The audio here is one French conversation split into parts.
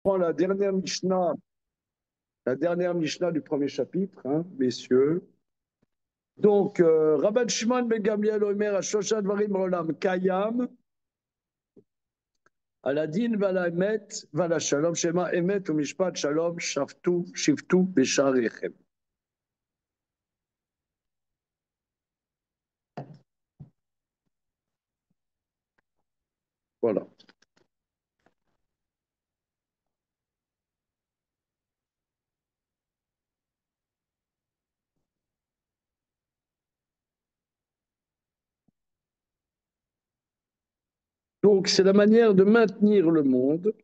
Prends la dernière Mishnah du premier chapitre, hein, messieurs. Donc, Rabban Shimon ben Gamliel Omer Ashosha Dvarim Olam Kayam Aladin Vala Emet Vala Shalom Shema Emet Umishpat Shalom Shiftu Besharechem. Voilà. Donc, c'est la manière de maintenir le monde.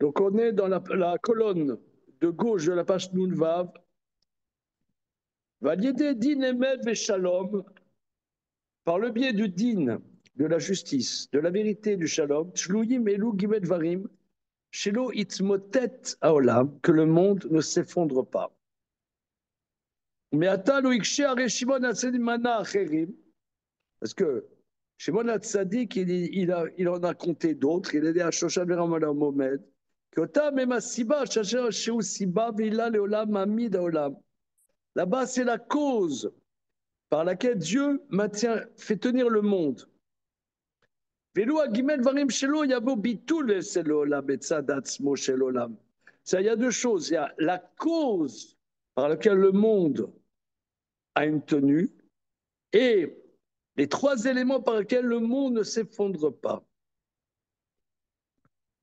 Donc, on est dans la colonne de gauche de la page Nunvav. Validé din emet veshalom, par le biais du din, de la justice, de la vérité, du shalom, tshlouyim elu gimet varim, shelo itmotet haolam, que le monde ne s'effondre pas. Mais atal ou ikshe are Shimon hatzadik mana acherim, parce que Shimon hatzadik, il en a compté d'autres, il a dit à Shoshan veram olam omed, qu'otam ema siba, shasher sheu siba veila leolam amid haolam. Là-bas, c'est la cause par laquelle Dieu fait tenir le monde. Il y a deux choses. Il y a la cause par laquelle le monde a une tenue et les trois éléments par lesquels le monde ne s'effondre pas.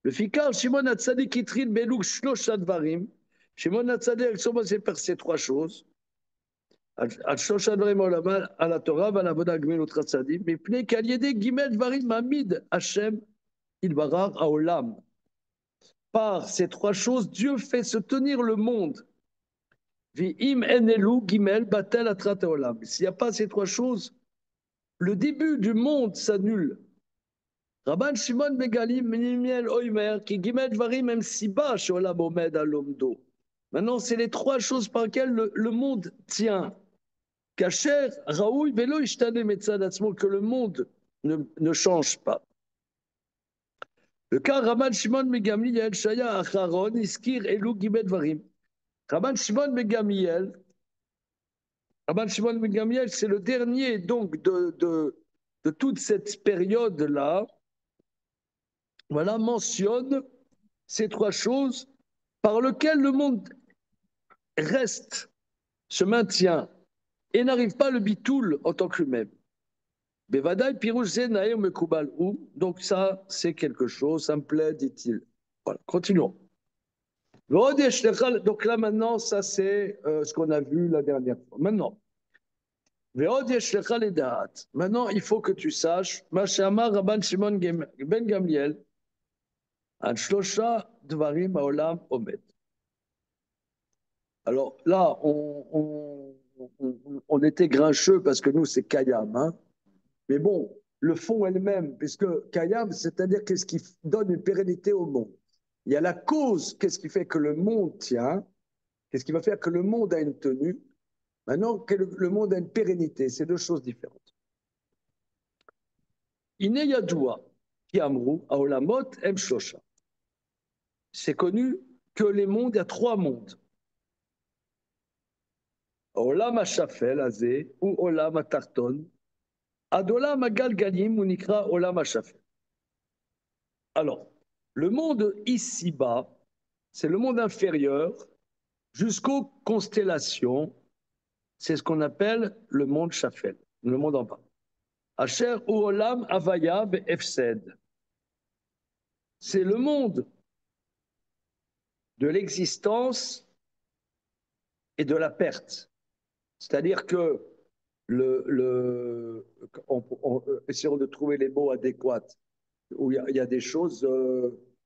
Le Fikar, Shimon Hatzadik Itril Beluk Shlosha Dvarim. Shimon Hatzadik commence par ces trois choses. על שלושה דברים העולמה, על התורה ועל העבודה הגמילות חסדים, מפני כי על ידי ג' דברים מעמיד השם יתברך העולם. Par ces trois choses, Dieu fait se tenir le monde. V'im enelu gimel batel atrat haolam. S'il n'y a pas ces trois choses, le début du monde s'annule. Rabban Shimon Begalim Menimiel Oimer qui gimel dvarim em siba sheolam omed alomdo. Maintenant, c'est les trois choses par lesquelles le monde tient. Kacher, Raoui, Velo, Ishtane, Metzadatzmo, que le monde ne change pas. Le cas Rabban Shimon Megamiel, Shaya, Acharon, Iskir, Elou, Gibet, Varim. Rabban Shimon Megamiel, c'est le dernier donc de toute cette période-là. Voilà, mentionne ces trois choses par lesquelles le monde reste, se maintient et n'arrive pas le bitoul en tant que lui-même. Donc ça, c'est quelque chose, ça me plaît, dit-il. Voilà, continuons. Donc là maintenant, ça c'est ce qu'on a vu la dernière fois. Maintenant, il faut que tu saches, Rabban Shimon ben Gamliel, Shlosha Dvarim Haolam Omed. Alors là, on était grincheux parce que nous, c'est Kayam, hein. Mais bon, le fond est le même, puisque Kayam, c'est-à-dire qu'est-ce qui donne une pérennité au monde. Il y a la cause, qu'est-ce qui fait que le monde tient, qu'est-ce qui va faire que le monde a une tenue. Maintenant, que le monde a une pérennité, c'est deux choses différentes. Ine Yadoua, qui amrou, aolamot, em shlosha. C'est connu que les mondes, il y a trois mondes. Olam hashafel azé, ou olam hatarton, adolam hagalgalim, ou nikra olam hashafel. Alors, le monde ici-bas, c'est le monde inférieur jusqu'aux constellations, c'est ce qu'on appelle le monde Shafel, le monde en bas. Asher Uolam Avaya Efsed. C'est le monde de l'existence et de la perte. C'est-à-dire que essayons de trouver les mots adéquats, où il y a des choses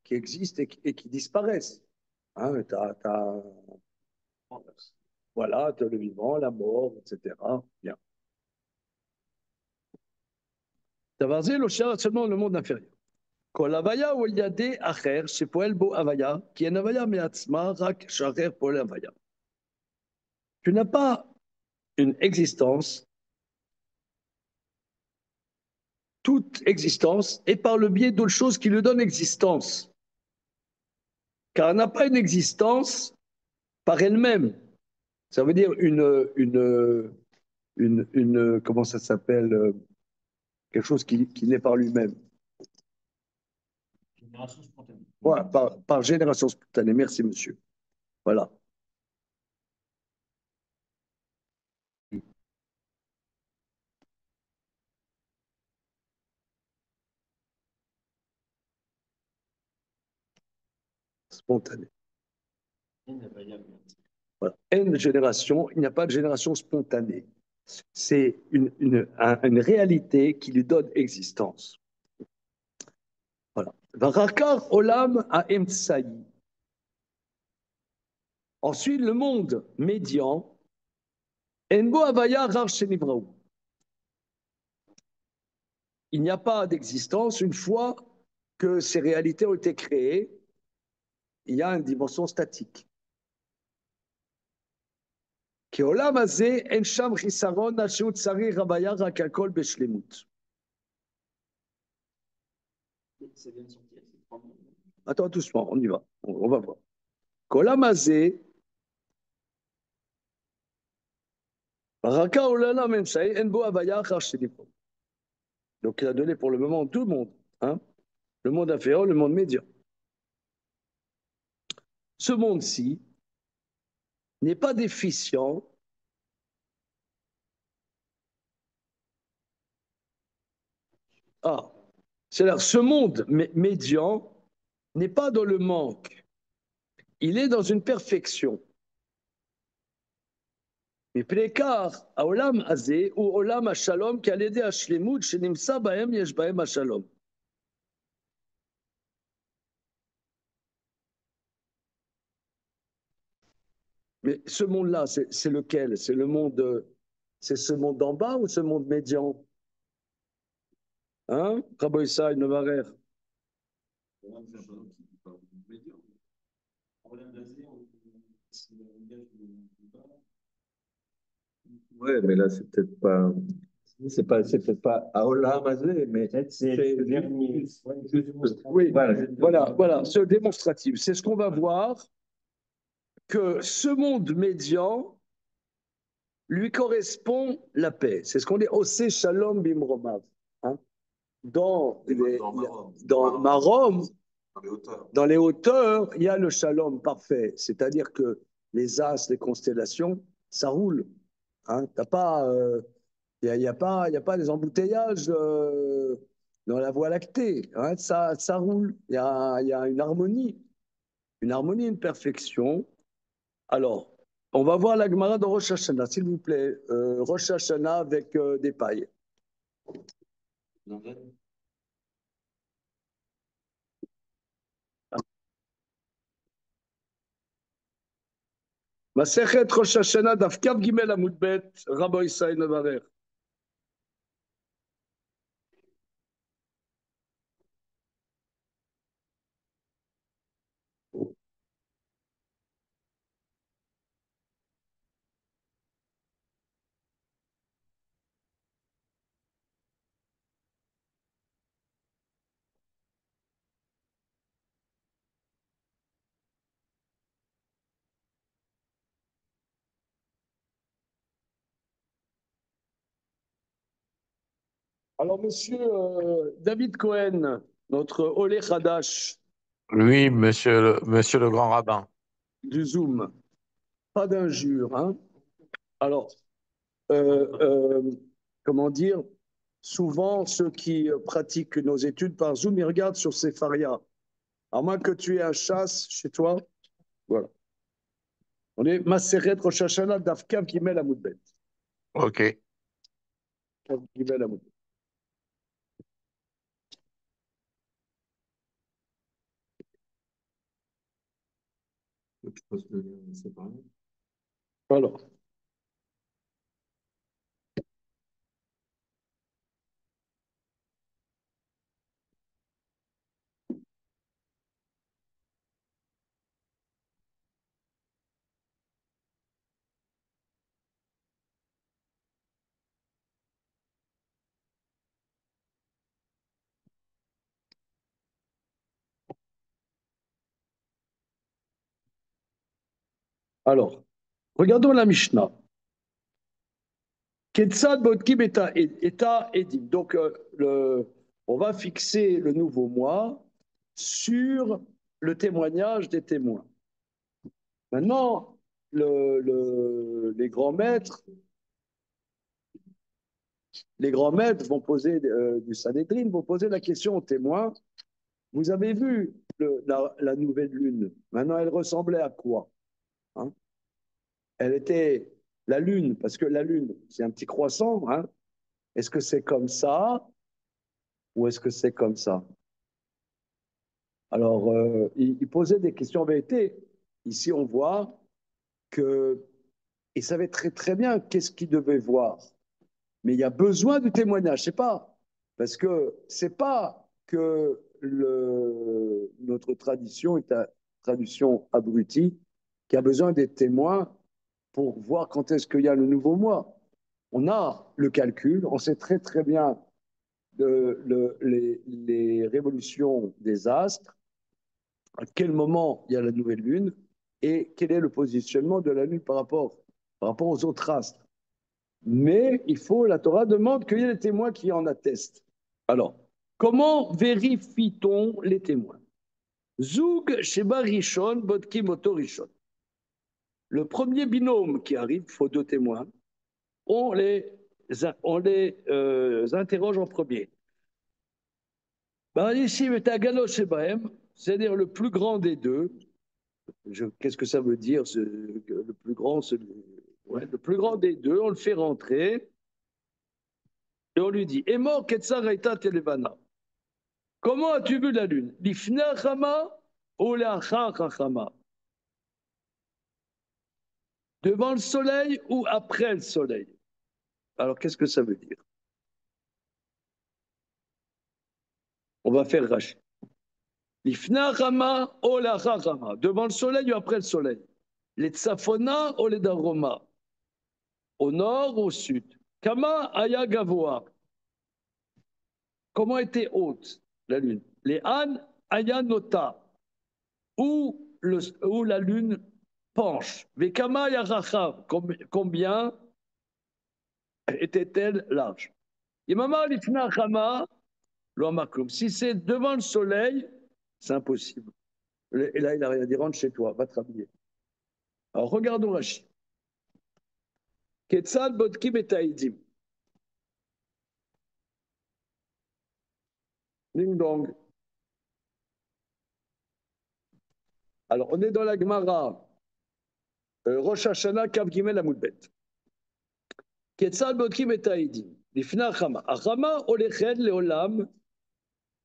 qui existent et qui disparaissent. Hein, voilà, le vivant, la mort, etc. Bien. Tavarzé, le chien seulement le monde inférieur. Kol Havaya ou Yadé Acher, chez Poel Bo Havaya, qui est Havaya Meatzma, Rak Sharer Poel Havaya. Tu n'as pas une existence toute existence est par le biais d'autre chose qui lui donne existence. Car elle n'a pas une existence par elle-même. Ça veut dire comment ça s'appelle, quelque chose qui naît par lui-même. Génération spontanée. Voilà, par génération spontanée. Merci, monsieur. Voilà. Spontanée. Voilà. N génération, il n'y a pas de génération spontanée. C'est une réalité qui lui donne existence. Voilà. Varakar olam a emtsaï. Ensuite, le monde médian. Enbo avaya rar shenibraou. Il n'y a pas d'existence une fois que ces réalités ont été créées. Il y a une dimension statique. כי עולם הזה אין שם חיסרון עד שהוא צריך הוויה רק הכל בשלמות. Attends doucement, on y va, on va voir. עולם הזה, רק העולם האמצעי אין בו הוויה אחר שנברא. Donc il a donné pour le moment tout le monde, hein? Le monde inférieur, le monde médian. Ce monde-ci n'est pas déficient Ah, c'est-à-dire ce monde médian n'est pas dans le manque, il est dans une perfection. מפני כך, העולם הזה הוא עולם השלום, כי על ידי השלמות שנמצא בהם יש בהם השלום. Mais ce monde-là, c'est lequel? C'est le monde, c'est ce monde d'en bas ou ce monde médian? Hein? Rabbi Isai Nevarer. Ouais, mais là, c'est peut-être pas. C'est peut-être pas Aolam Azé, mais C'est le dernier. Oui, voilà, ce démonstratif. C'est ce qu'on va voir que ce monde médian lui correspond la paix. C'est ce qu'on dit Ose Shalom Bimromav. Hein? Dans Marom, dans les hauteurs, il y a le Shalom parfait. C'est-à-dire que les astres, les constellations, ça roule. Hein? T'as pas, il n'y a pas des embouteillages dans la Voie lactée. Hein? Ça roule. Il y a une harmonie, une perfection. Alors, on va voir la Gemara de Rosh Hashanah, s'il vous plaît. Rosh Hashanah avec des pailles. Masechet Rosh Hashanah, Daf Kav Gimel Amud Bet, Rabbi Isai Nevarer. Alors, monsieur David Cohen, notre Olé Hadash Oui, monsieur le grand rabbin. du Zoom, pas d'injure, hein? Alors, euh, euh, comment dire, souvent ceux qui pratiquent nos études par Zoom, ils regardent sur Sefaria. À moins que tu aies un chasse chez toi, voilà. On est Maseret Rosh Hashanah Daf Kav Gimel Amud Bet. OK. Kav Gimel Amud Bet. Alors, Alors, regardons la Mishnah. Ketzad Bodkim Eta Edim. Donc, on va fixer le nouveau mois sur le témoignage des témoins. Maintenant, les grands maîtres vont poser du Sanhédrin vont poser la question aux témoins. Vous avez vu la nouvelle lune. Maintenant, elle ressemblait à quoi, hein? Elle était la lune, parce que la lune, c'est un petit croissant, hein? Est-ce que c'est comme ça ou est-ce que c'est comme ça? Alors, il posait des questions en vérité. Ici, on voit qu'il savait très très bien qu'est-ce qu'il devait voir. Mais il y a besoin du témoignage, c'est pas. Parce que c'est pas que notre tradition est une tradition abrutie qui a besoin des témoins pour voir quand est-ce qu'il y a le nouveau mois. On a le calcul, on sait très très bien les révolutions des astres, à quel moment il y a la nouvelle lune et quel est le positionnement de la lune par rapport aux autres astres. Mais la Torah demande qu'il y ait des témoins qui en attestent. Alors, comment vérifie-t-on les témoins? Zoug Sheba Rishon Bodkim Oto Rishon. Le premier binôme qui arrive, il faut deux témoins, on les interroge en premier. C'est-à-dire le plus grand des deux. Qu'est-ce que ça veut dire, le plus grand, ouais, le plus grand des deux, on le fait rentrer et on lui dit Emo Ketzaraita Televana. Comment as-tu vu la lune? L'ifna Chama ou l'achar Chama? Devant le soleil ou après le soleil? Alors, qu'est-ce que ça veut dire? On va faire Rashi. L'ifna Chama ou l'achar Chama? Devant le soleil ou après le soleil? Les Tsafona ou les Daroma? Au nord ou au sud? Kama Aya Gavoa? Comment était haute la lune? Les Han Aya Nota? Où la lune penche. Vekama Aya Racha? Combien était-elle large? Imama Lifna Chama, si c'est devant le soleil, c'est impossible. Et là, il n'a rien dit, rentre chez toi, va te rhabiller. Alors, regardons Rashi. Ketzal Bodkim et Taïdim. Ding dong. Alors, on est dans la Gemara. Rosh Hashanah, Kav Gimel Amoudbet. Ketzal Bodkim et Taïdim. Lifna Chama. Achama oleched leolam.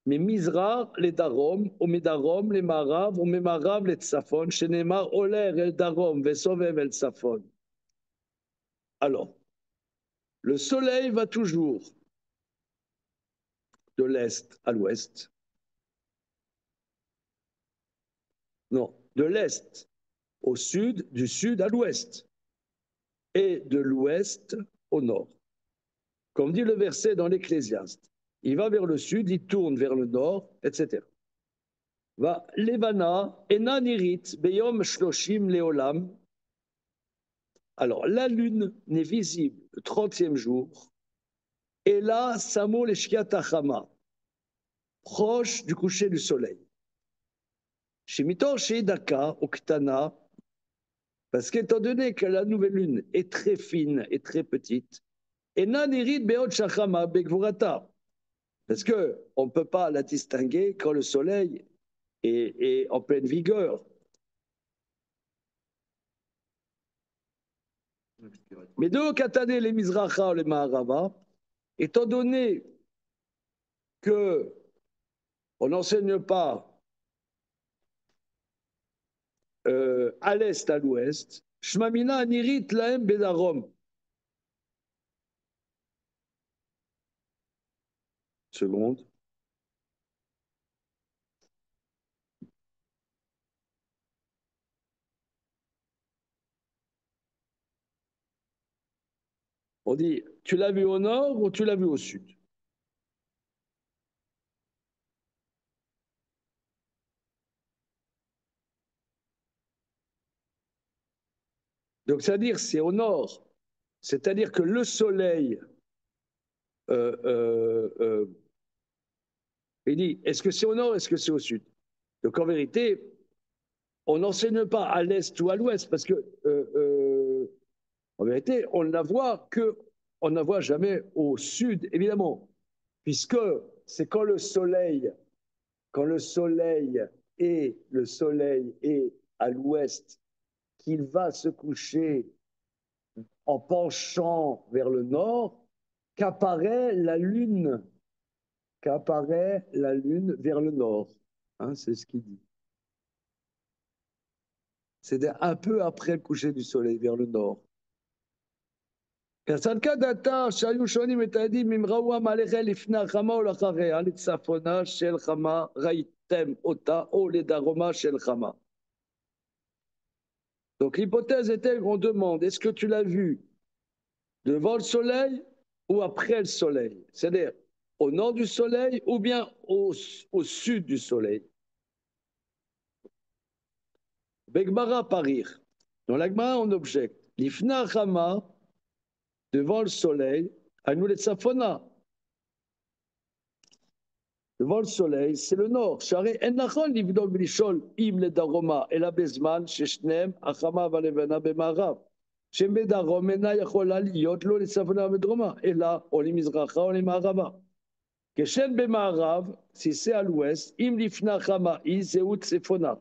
ממזרח לדרום, ומדרום למערב, וממערב לצפון, שנאמר עולה אל דרום וסובב אל צפון. Alors, le soleil va toujours de l'est à l'ouest. Non, de l'est au sud, du sud à l'ouest, et de l'ouest au nord. Comme dit le verset dans l'Ecclésiaste, il va vers le sud, il tourne vers le nord, etc. Va levana ena nirit beyom shloshim leolam. Alors, la lune n'est visible le 30e jour, et là, Samo l'Eshkiatachama, proche du coucher du soleil. Shemitor Sheidaka, Oktana, parce qu'étant donné que la nouvelle lune est très fine et très petite, et Nanirid Beot Shachama Begvurata, parce qu'on ne peut pas la distinguer quand le soleil est en pleine vigueur. Mais de Katane les Mizracha les Maharava, étant donné que on n'enseigne pas à l'est, à l'ouest, Shmamina Anirit Laem Bedarom. Seconde. On dit, tu l'as vu au nord ou tu l'as vu au sud? Donc, c'est-à-dire, c'est au nord. C'est-à-dire que le soleil, il dit, est-ce que c'est au nord, est-ce que c'est au sud? Donc, en vérité, on n'enseigne pas à l'est ou à l'ouest, parce que, en vérité, on ne la voit que, on ne la voit jamais au sud, évidemment, puisque c'est quand le soleil est à l'ouest, qu'il va se coucher en penchant vers le nord, qu'apparaît la lune vers le nord. Hein, c'est ce qu'il dit. C'est un peu après le coucher du soleil, vers le nord. כצדקה דעתה שהיו שונים את העדים אם ראו המלאכה לפני החמה או לאחריה, לצפונה של חמה ראיתם אותה או לדרומה של חמה. Donc l'hypothèse était qu'on demande, est-ce que tu l'as vu devant le soleil ou après le soleil? C'est-à-dire au nord du soleil ou bien au sud du soleil? Begmara parir. Dans l'Agmara, on objecte. L'ifna chama, devant le soleil, à nous les tsafona. Devant le soleil, c'est le nord. Shari en nachon livdog brishol im le daroma el abezman sheshnem achama valevena bemarav. Shem bedarom ena yachola liot lo letsafona bedroma. Et là, on est mizracha, on est marava. Keshen bemarav, si c'est à l'ouest, im lifna chama i zeut tsefona.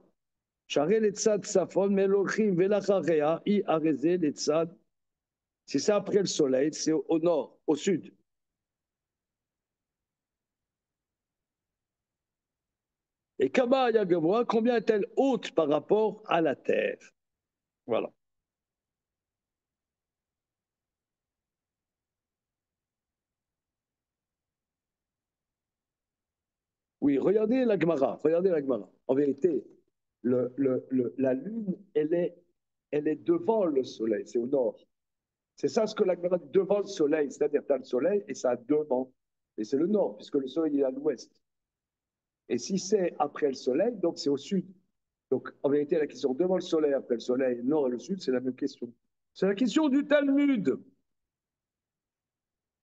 Shari letzad tsafon melochim velacharea i areze letzad. Si c'est après le soleil, c'est au nord, au sud. Et Kaba Yagavoa, combien est-elle haute par rapport à la terre? Voilà. Oui, regardez la Gemara, regardez la Gemara. En vérité, la lune, elle est devant le soleil, c'est au nord. C'est ça ce que la Gemara dit, devant le soleil, c'est-à-dire tu as le soleil et ça devant. Et c'est le nord, puisque le soleil est à l'ouest. Et si c'est après le soleil, donc c'est au sud. Donc en vérité, la question devant le soleil, après le soleil, le nord et le sud, c'est la même question. C'est la question du Talmud.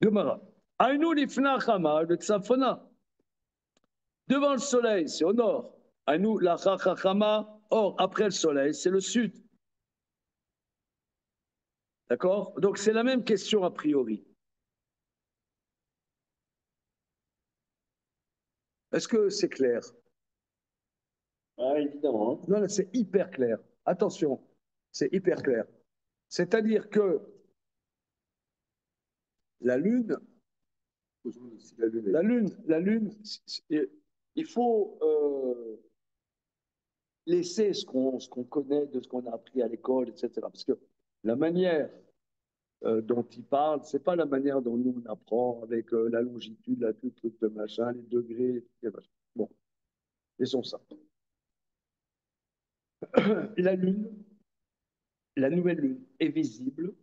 Gemara. Aïnou lifna chama le tsafona. Devant le soleil, c'est au nord. Aïnou la chachachama. Or, après le soleil, c'est le sud. D'accord? Donc c'est la même question a priori. Est-ce que c'est clair? Ah, évidemment. Non, c'est hyper clair. Attention, c'est hyper clair. C'est-à-dire que la Lune, il faut laisser ce qu'on connaît, de ce qu'on a appris à l'école, etc. Parce que la manière dont il parle, c'est pas la manière dont nous on apprend avec la longitude, la truc de machin, les degrés, les machins. Bon, laissons ça. La Lune, la nouvelle Lune est visible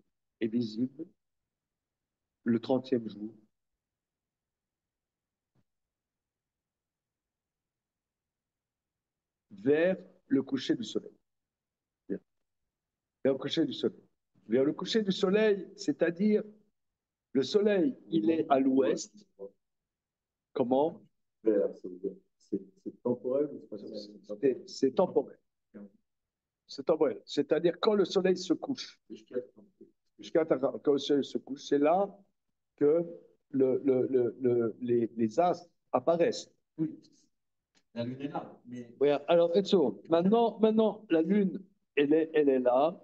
le 30e jour. Vers le coucher du soleil. Vers le coucher du soleil. Vers le coucher du soleil, c'est-à-dire le soleil, il est à l'ouest. Comment? C'est temporel ou c'est temporel. C'est temporel. C'est-à-dire quand le soleil se couche. Quand le soleil se couche, c'est là que les astres apparaissent. Oui, la lune est là. Mais... Oui, alors, Etso, maintenant, la lune, elle est là.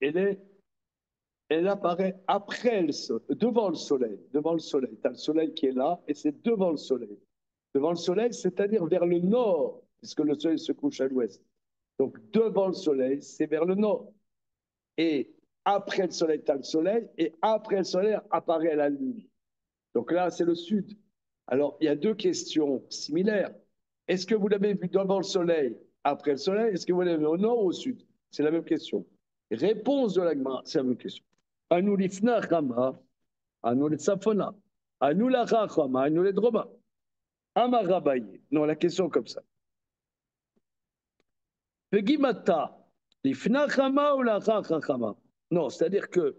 Elle apparaît après le soleil, devant le soleil. Devant le soleil. Tu as le soleil qui est là et c'est devant le soleil. Devant le soleil, c'est-à-dire vers le nord, puisque le soleil se couche à l'ouest. Donc, devant le soleil, c'est vers le nord. Et après le soleil, tu as le soleil, et après le soleil apparaît la lune. Donc là, c'est le sud. Alors, il y a deux questions similaires. Est-ce que vous l'avez vu devant le soleil, après le soleil? Est-ce que vous l'avez vu au nord ou au sud? C'est la même question. Réponse de l'Agma, c'est la même question. Anou lifna chama, anou le tsafona, anou la chama, anou le droma. Amarabaye. Non, la question comme ça. Pegimata, L'ifna chama ou la chama. Non, c'est-à-dire que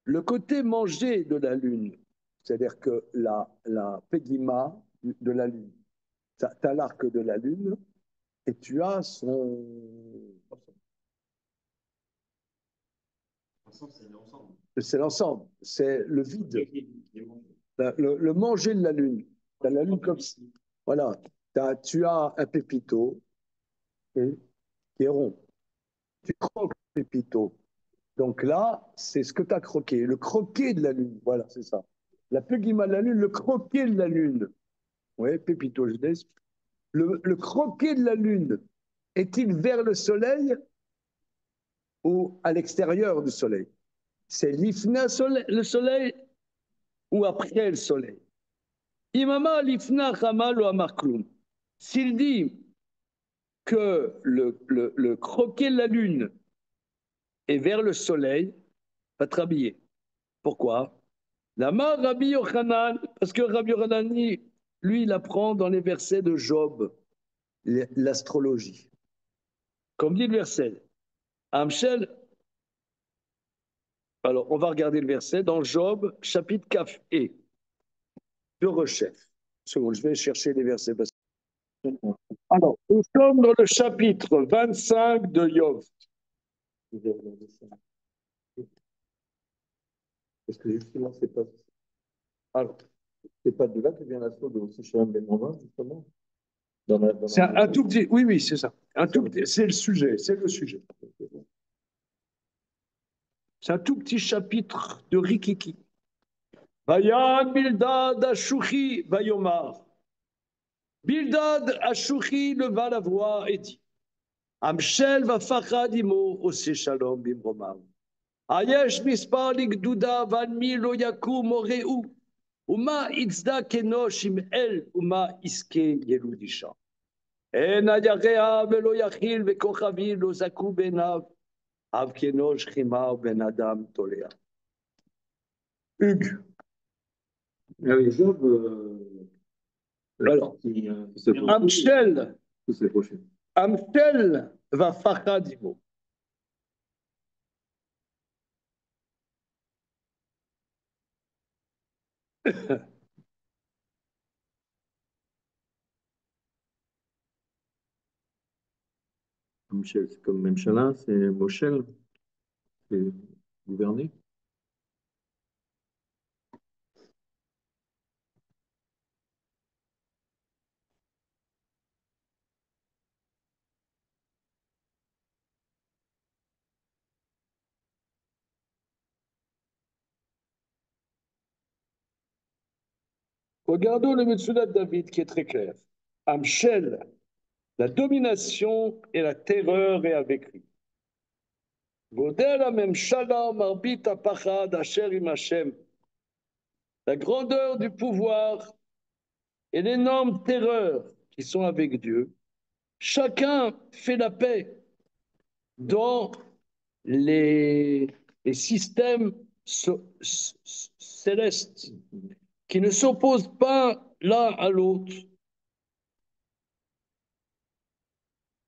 le côté manger de la lune, c'est-à-dire que la pégima de la lune, tu as l'arc de la lune et tu as son. C'est l'ensemble, c'est le vide, le manger de la lune. Tu as la lune comme ça. Voilà, tu as un pépito qui est rond. Tu croques le pépito. Donc là, c'est ce que tu as croqué, le croquet de la lune. Voilà, c'est ça. La pégima de la lune, le croquet de la lune. Oui, pépito, je dis. Le croquet de la lune, est-il vers le soleil ou à l'extérieur du soleil? C'est l'ifna le soleil ou après le soleil? Imama l'ifna chamal ou amarkloum. S'il dit que le croquet de la lune est vers le soleil, va te rhabiller. Pourquoi? Lama Rabbi Yochanan, parce que Rabbi Yochanan, lui, il apprend dans les versets de Job l'astrologie. Comme dit le verset, Amshel, alors on va regarder le verset dans Job, chapitre Kaf et. Je recherche. Seconde, je vais chercher les versets. Alors, nous sommes dans le chapitre 25 de Job. Parce que justement, c'est pas Alors, de là que vient l'assaut de aussi chez Ben Romain, justement. C'est un tout petit. Oui, oui, c'est ça. Un tout petit. C'est le sujet. C'est le sujet. C'est un tout petit chapitre de Rikiki. Vayan Bildad Ashuchi Vayomar. Bildad Ashuchi leva la voix et dit Amshel va Fachadimo Ose Shalom Bimromar. Ayesh Mispar Ligduda Van Milo Yakum Oreu. Uma Itzda Kenosh Im El Uma Iske Yeludisha. En Ayarea Velo Yachil Vekochavi Lo Zaku Benav. Av Kenosh Chimar Ben Adam Tolea. Hugues. Ah oui, Job. Alors, Amshel va Fachadimo. Michel, c'est comme Memchala, c'est Moshel, c'est gouverner. Regardons le Metsudat de David qui est très clair. Amshel, la domination et la terreur est avec lui. La grandeur du pouvoir et l'énorme terreur qui sont avec Dieu. Chacun fait la paix dans les systèmes célestes qui ne s'opposent pas l'un à l'autre.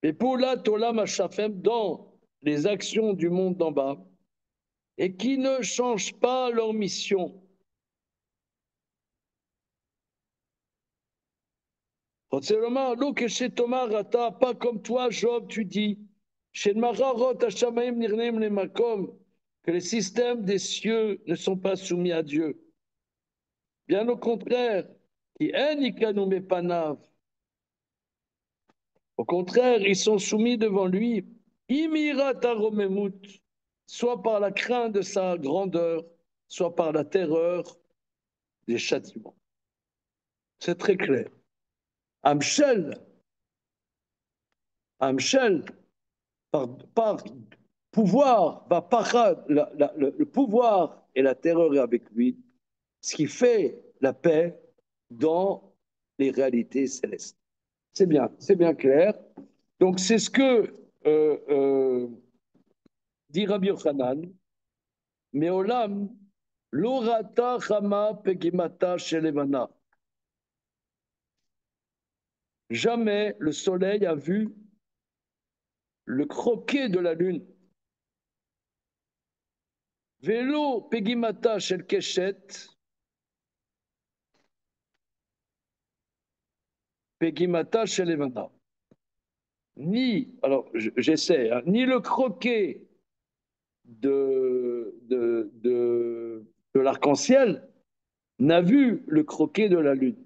Et pour la Tolam Hashafem, dans les actions du monde d'en bas, et qui ne changent pas leur mission. Pas comme toi, Job, tu dis, que les systèmes des cieux ne sont pas soumis à Dieu. Bien au contraire, au contraire, ils sont soumis devant lui, soit par la crainte de sa grandeur, soit par la terreur des châtiments. C'est très clair. Amshel, par pouvoir, le pouvoir et la terreur est avec lui, ce qui fait la paix dans les réalités célestes. C'est bien clair. Donc c'est ce que dit Rabbi Yochanan, Meolam, l'orata chama pegimata shelevana. Jamais le soleil a vu le croquet de la lune. Vélo pegimata shel keshet, pegimata shel levana. Ni, alors j'essaie, hein, ni le croquet de l'arc-en-ciel n'a vu le croquet de la lune.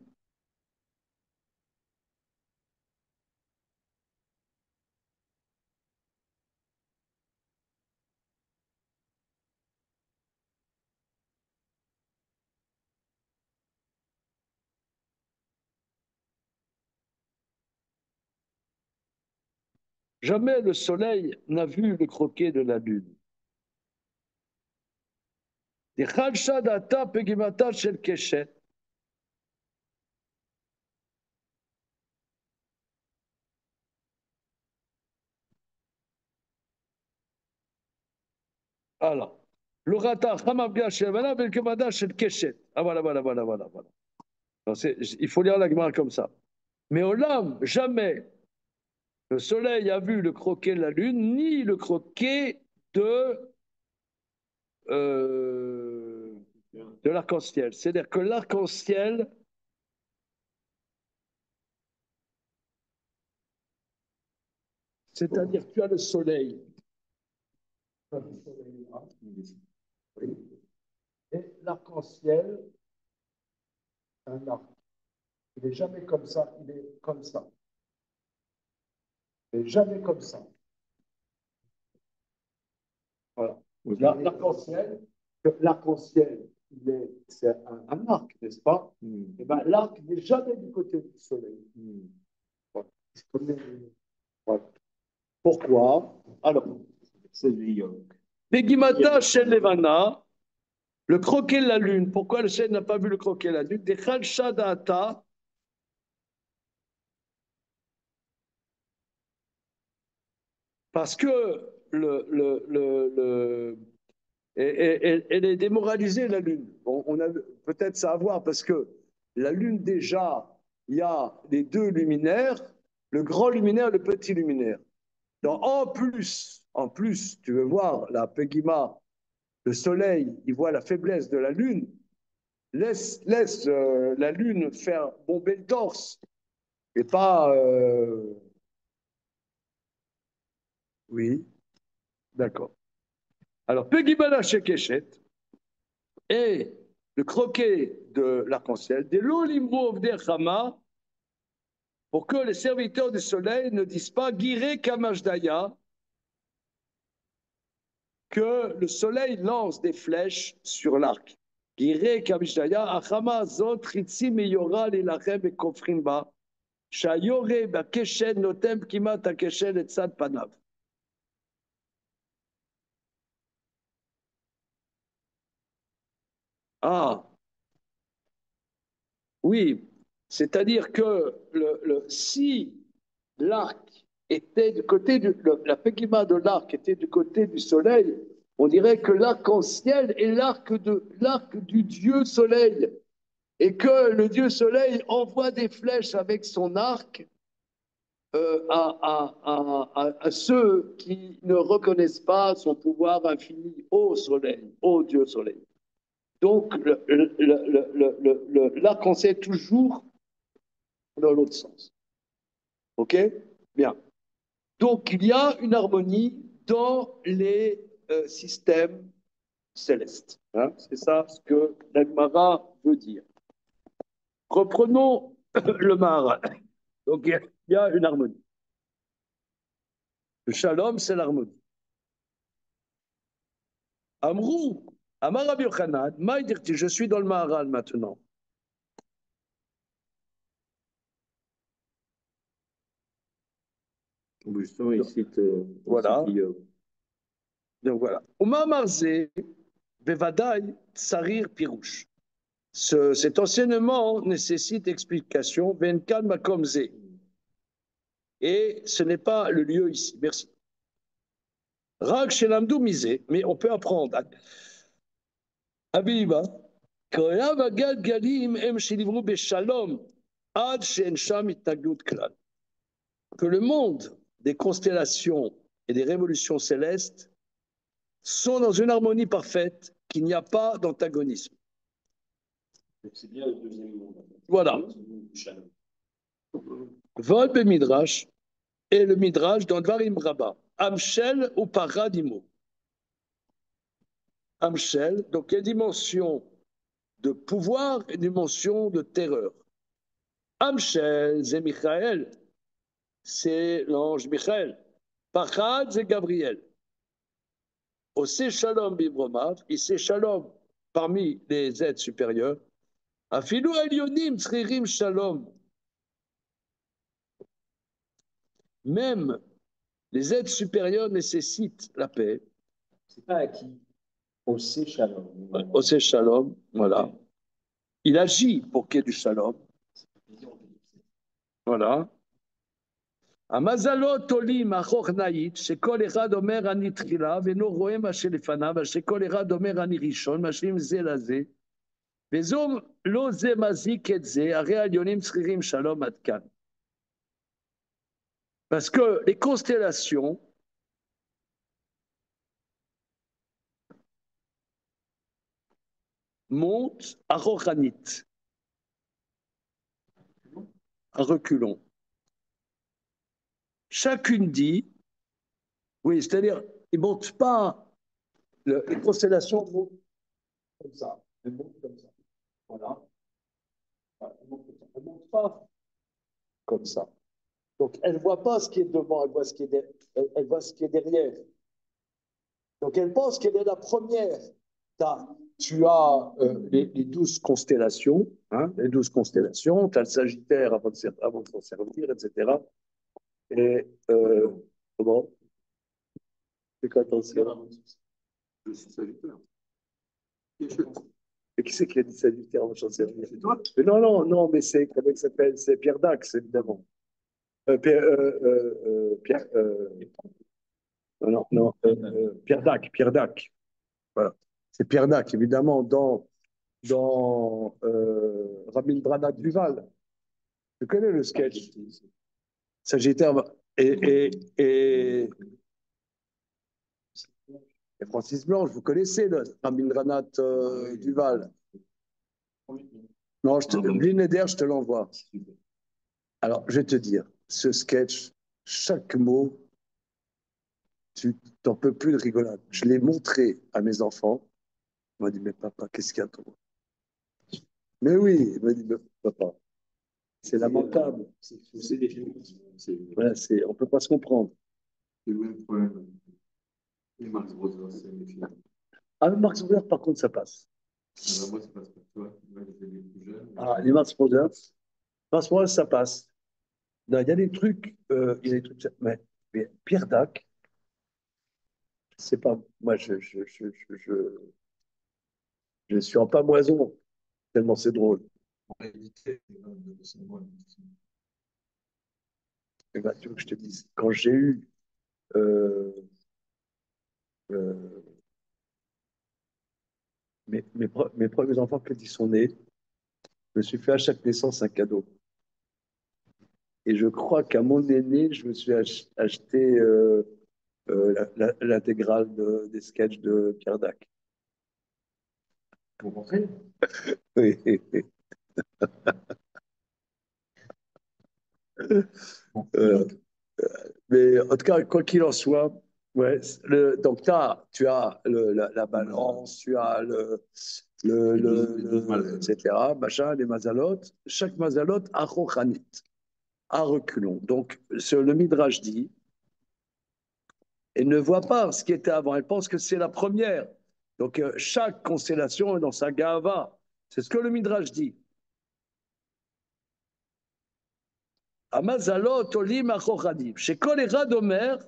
Jamais le soleil n'a vu le croquet de la lune. Alors, l'orata, Hamabia Shelvana, Belkemada Shel Keshet. Ah voilà, voilà, voilà, voilà, voilà. Alors, il faut lire la Gemara comme ça. Mais Olam, jamais le soleil a vu le croquet de la lune, ni le croquet de l'arc-en-ciel. C'est-à-dire que l'arc-en-ciel, c'est-à-dire que tu as le soleil. Et l'arc-en-ciel, c'est un arc. Il n'est jamais comme ça, il est comme ça. Il n'est jamais comme ça. Voilà. L'arc-en-ciel, c'est un arc, n'est-ce pas? Et ben, l'arc n'est jamais du côté du soleil. Voilà. Voilà. Pourquoi? Alors, C'est lui. Pegimata Shel Levana, le croquet de la lune. Pourquoi le ciel n'a pas vu le croquet de la lune? Dechal Shadata, parce que elle est démoralisée, la lune. On a peut-être ça à voir, parce que la lune, déjà, il y a les deux luminaires, le grand luminaire et le petit luminaire. Donc, en plus, tu veux voir la Pegima, le soleil, il voit la faiblesse de la lune, laisse la lune faire bomber le torse, et pas... Oui, d'accord. Alors, Pegibala Shekeshet et le croquet de l'arc-en-ciel, des Lolimrov d'Echama, pour que les serviteurs du soleil ne disent pas Giré Kamashdaya, que le soleil lance des flèches sur l'arc. Giré Kamashdaya, Achama Zot, Ritsi Meyora, Lilachem et Kofrimba, Shayore Bakeshen, Notem Kimat Akeshen et Tzad Panav. Ah, oui, c'est-à-dire que si l'arc était du côté la Pegima de l'arc était du côté du soleil, on dirait que l'arc-en-ciel est l'arc du Dieu soleil, et que le Dieu soleil envoie des flèches avec son arc à ceux qui ne reconnaissent pas son pouvoir infini au soleil, au Dieu soleil. Donc l'arc-en-ciel est toujours dans l'autre sens. OK? Bien. Donc, il y a une harmonie dans les systèmes célestes. Hein? C'est ça ce que l'Agmara veut dire. Reprenons le Maharal. Donc, il y a une harmonie. Le shalom, c'est l'harmonie. Amrou, Amar Rabbi Yochanan, je suis dans le Maharal maintenant. Justement, il cite. Voilà. Donc voilà. Oma Marze, Bevadai, Tsarir Pirouche. Cet enseignement nécessite explication. Venkan Makomze. Et ce n'est pas le lieu ici. Merci. Rag Shelamdou Misé, mais on peut apprendre. Abiba. Koyav Agad Galim Em Shilivru Beshalom. Ad Shen Sham Itaglut Klal. Que le monde des constellations et des révolutions célestes sont dans une harmonie parfaite, qu'il n'y a pas d'antagonisme. C'est bien le deuxième monde. Voilà. Vol be Midrash et le Midrash dans Dvarim Rabbah. Amshel ou Paradimo. Amshel, donc il y a une dimension de pouvoir et une dimension de terreur. Amshel, c'est Michael, c'est l'ange Michael. Pachad, c'est Gabriel. Ose Shalom Bibromav, il sait Shalom parmi les êtres supérieurs. Afilou Elionim, Tzririm Shalom. Même les êtres supérieurs nécessitent la paix. C'est pas acquis. Ose Shalom. Ose Shalom, voilà. Il agit pour qu'il y ait du Shalom. Voilà. המזלות עולים אחורנאית, שכל אחד אומר אני תחילה, ואינו רואה מה שלפניו, שכל אחד אומר אני ראשון, משלים זה לזה, וזו לא זה מזיק את זה, הרי העליונים צריכים שלום עד כאן. Parce que les constellations montent à Rochanit, à reculons. Chacune dit, oui, c'est-à-dire, ils ne montent pas, les constellations montent comme ça, elles montent comme ça. Voilà. Elles ne montent pas comme ça. Donc, elle ne voit pas ce qui est devant, elle voit ce qui est derrière. Donc, elle pense qu'elle est la première. Tu as les 12 constellations, hein, les 12 constellations, tu as le Sagittaire avant de s'en servir, etc. Et comment? C'est quoi ton signe? Je suis Sagittaire. Et qui c'est qui a dit Sagittaire avant de s'en servir? C'est toi? Mais non, mais c'est, comment il s'appelle? C'est Pierre Dax, évidemment. Pierre, Pierre Dac. Voilà. C'est Pierre Dac, évidemment, dans Rabindranath Duval. Tu connais le sketch. Sagittaire et Francis Blanche, vous connaissez le Rabindranath Duval. Non, Blineder, je te l'envoie. Alors, je vais te dire, ce sketch, chaque mot, tu n'en peux plus de rigolade. Je l'ai montré à mes enfants. Ils m'ont dit, mais papa, qu'est-ce qu'il y a toi? Mais oui, il m'a dit, mais papa, c'est lamentable. C'est des films. Voilà, on ne peut pas se comprendre. C'est le même problème. Et Marx Brothers, c'est mes films. Ah, Marx Brothers, par contre, ça passe. Alors moi, ça passe pas. Toi, moi, j'étais plus jeune. Ah, les Marx Brothers, ça passe. Non, il y a des trucs, mais Pierre Dac, c'est pas, moi, je suis en pamoison, tellement c'est drôle. En réalité, Et ben, tu veux que je te dise, quand j'ai eu euh, mes premiers enfants, quand ils sont nés, je me suis fait à chaque naissance un cadeau. Et je crois qu'à mon aîné, je me suis acheté l'intégrale des sketchs de Pierre Dac. pour rentrer. Oui. Mais en tout cas, quoi qu'il en soit, ouais, donc tu as la balance, tu as etc., machin, les mazalotes. Chaque mazalote a rochanit, à reculons. Donc, le Midrash dit, elle ne voit pas ce qui était avant, elle pense que c'est la première. Donc, chaque constellation est dans sa gava. C'est ce que le Midrash dit. Amazalot, Olim, Achochadim. Chez Kol Echad Omer,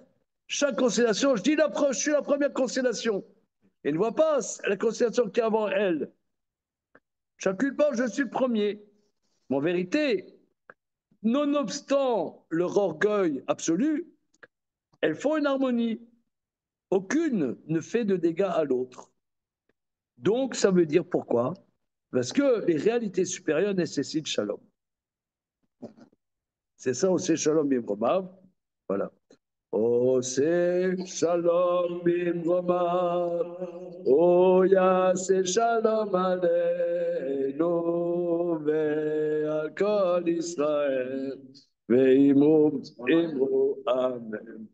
chaque constellation, je suis la première constellation. Elle ne voit pas la constellation qui est avant elle. Chacune pense, je suis le premier. Mais en vérité, nonobstant leur orgueil absolu, elles font une harmonie. Aucune ne fait de dégâts à l'autre. Donc, ça veut dire pourquoi? Parce que les réalités supérieures nécessitent shalom. C'est ça aussi, shalom et bromav. Voilà. עושה שלום במרומיו, הוא יעשה שלום עלינו ועל כל ישראל, ואמרו אמן.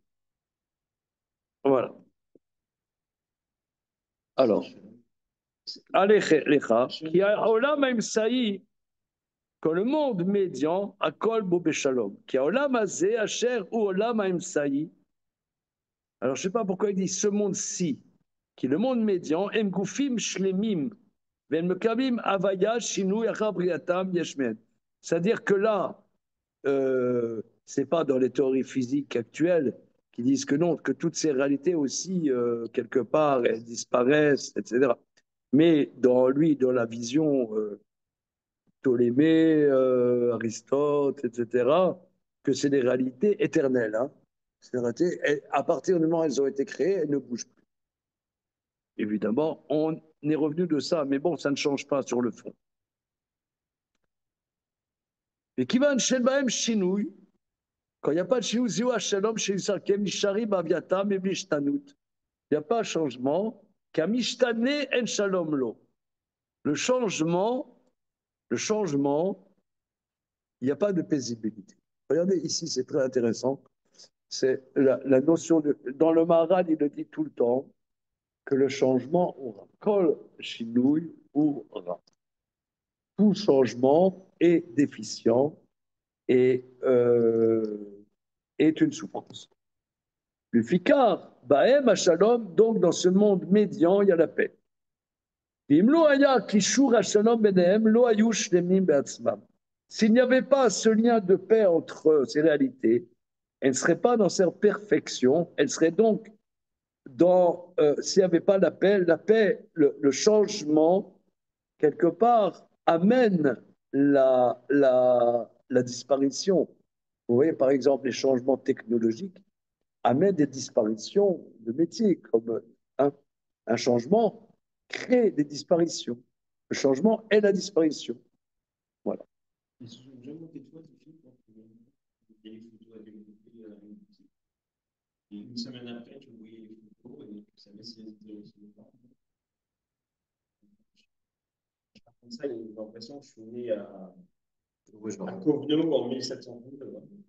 Voilà. Alors, Alecha, qui a Olam Haïmsaï, quand le monde médian, à Kol Bo Beshalom, qui a Olam Hazé, Asher ou Olam Haïmsaï. Alors, je ne sais pas pourquoi il dit ce monde-ci, qui est le monde médian, Em Goufim Shlemim, Ven Mekabim Avaya Shinu Yachabriatam Yeshmen. C'est-à-dire que là, c'est pas dans les théories physiques actuelles qui disent que non, que toutes ces réalités aussi, quelque part, elles disparaissent, etc. Mais dans lui, dans la vision Ptolémée, Aristote, etc., que c'est des réalités éternelles. Hein. Ces réalités, à partir du moment où elles ont été créées, elles ne bougent plus. Évidemment, on est revenu de ça, mais bon, ça ne change pas sur le fond. Et qui va en Shinouï, quand il n'y a pas de Shinouï, Ziwa Shalom, Shishakem, Nishari, Baviatam, et Mishtanut. Il n'y a pas de changement, qu'à Mishtane en Shalom lo. Le changement, il n'y a pas de paisibilité. Regardez ici, c'est très intéressant. C'est la notion de. Dans le Maharad, il le dit tout le temps que le changement aura. Kol Shinouï ou Ra. Tout changement est déficient et est une souffrance. Le fikar, Bahem Shalom, donc dans ce monde médian, il y a la paix. S'il n'y avait pas ce lien de paix entre ces réalités, elles ne seraient pas dans cette perfection, elles seraient donc dans, s'il n'y avait pas la paix, le changement, quelque part, amène la disparition. Vous voyez, par exemple, les changements technologiques amènent des disparitions de métiers, comme un changement crée des disparitions. Le changement est la disparition. Voilà. Et une semaine après, tu voyais les photos et tu savais si elles étaient comme ça, j'ai l'impression que je suis né à Covenot en 1712.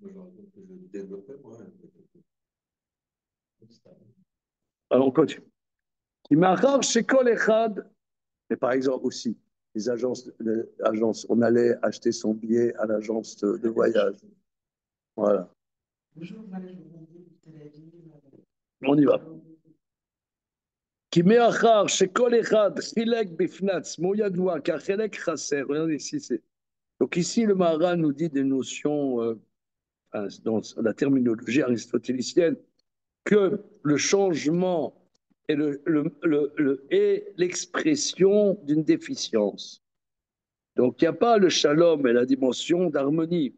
Moi, je développais, moi. Alors, on continue. Mais par exemple aussi, les agences, on allait acheter son billet à l'agence de voyage. Voilà. On y va. Regardez ici, c'est. Donc ici, le Maharal nous dit des notions dans la terminologie aristotélicienne que le changement est l'expression d'une déficience. Donc il n'y a pas le shalom et la dimension d'harmonie.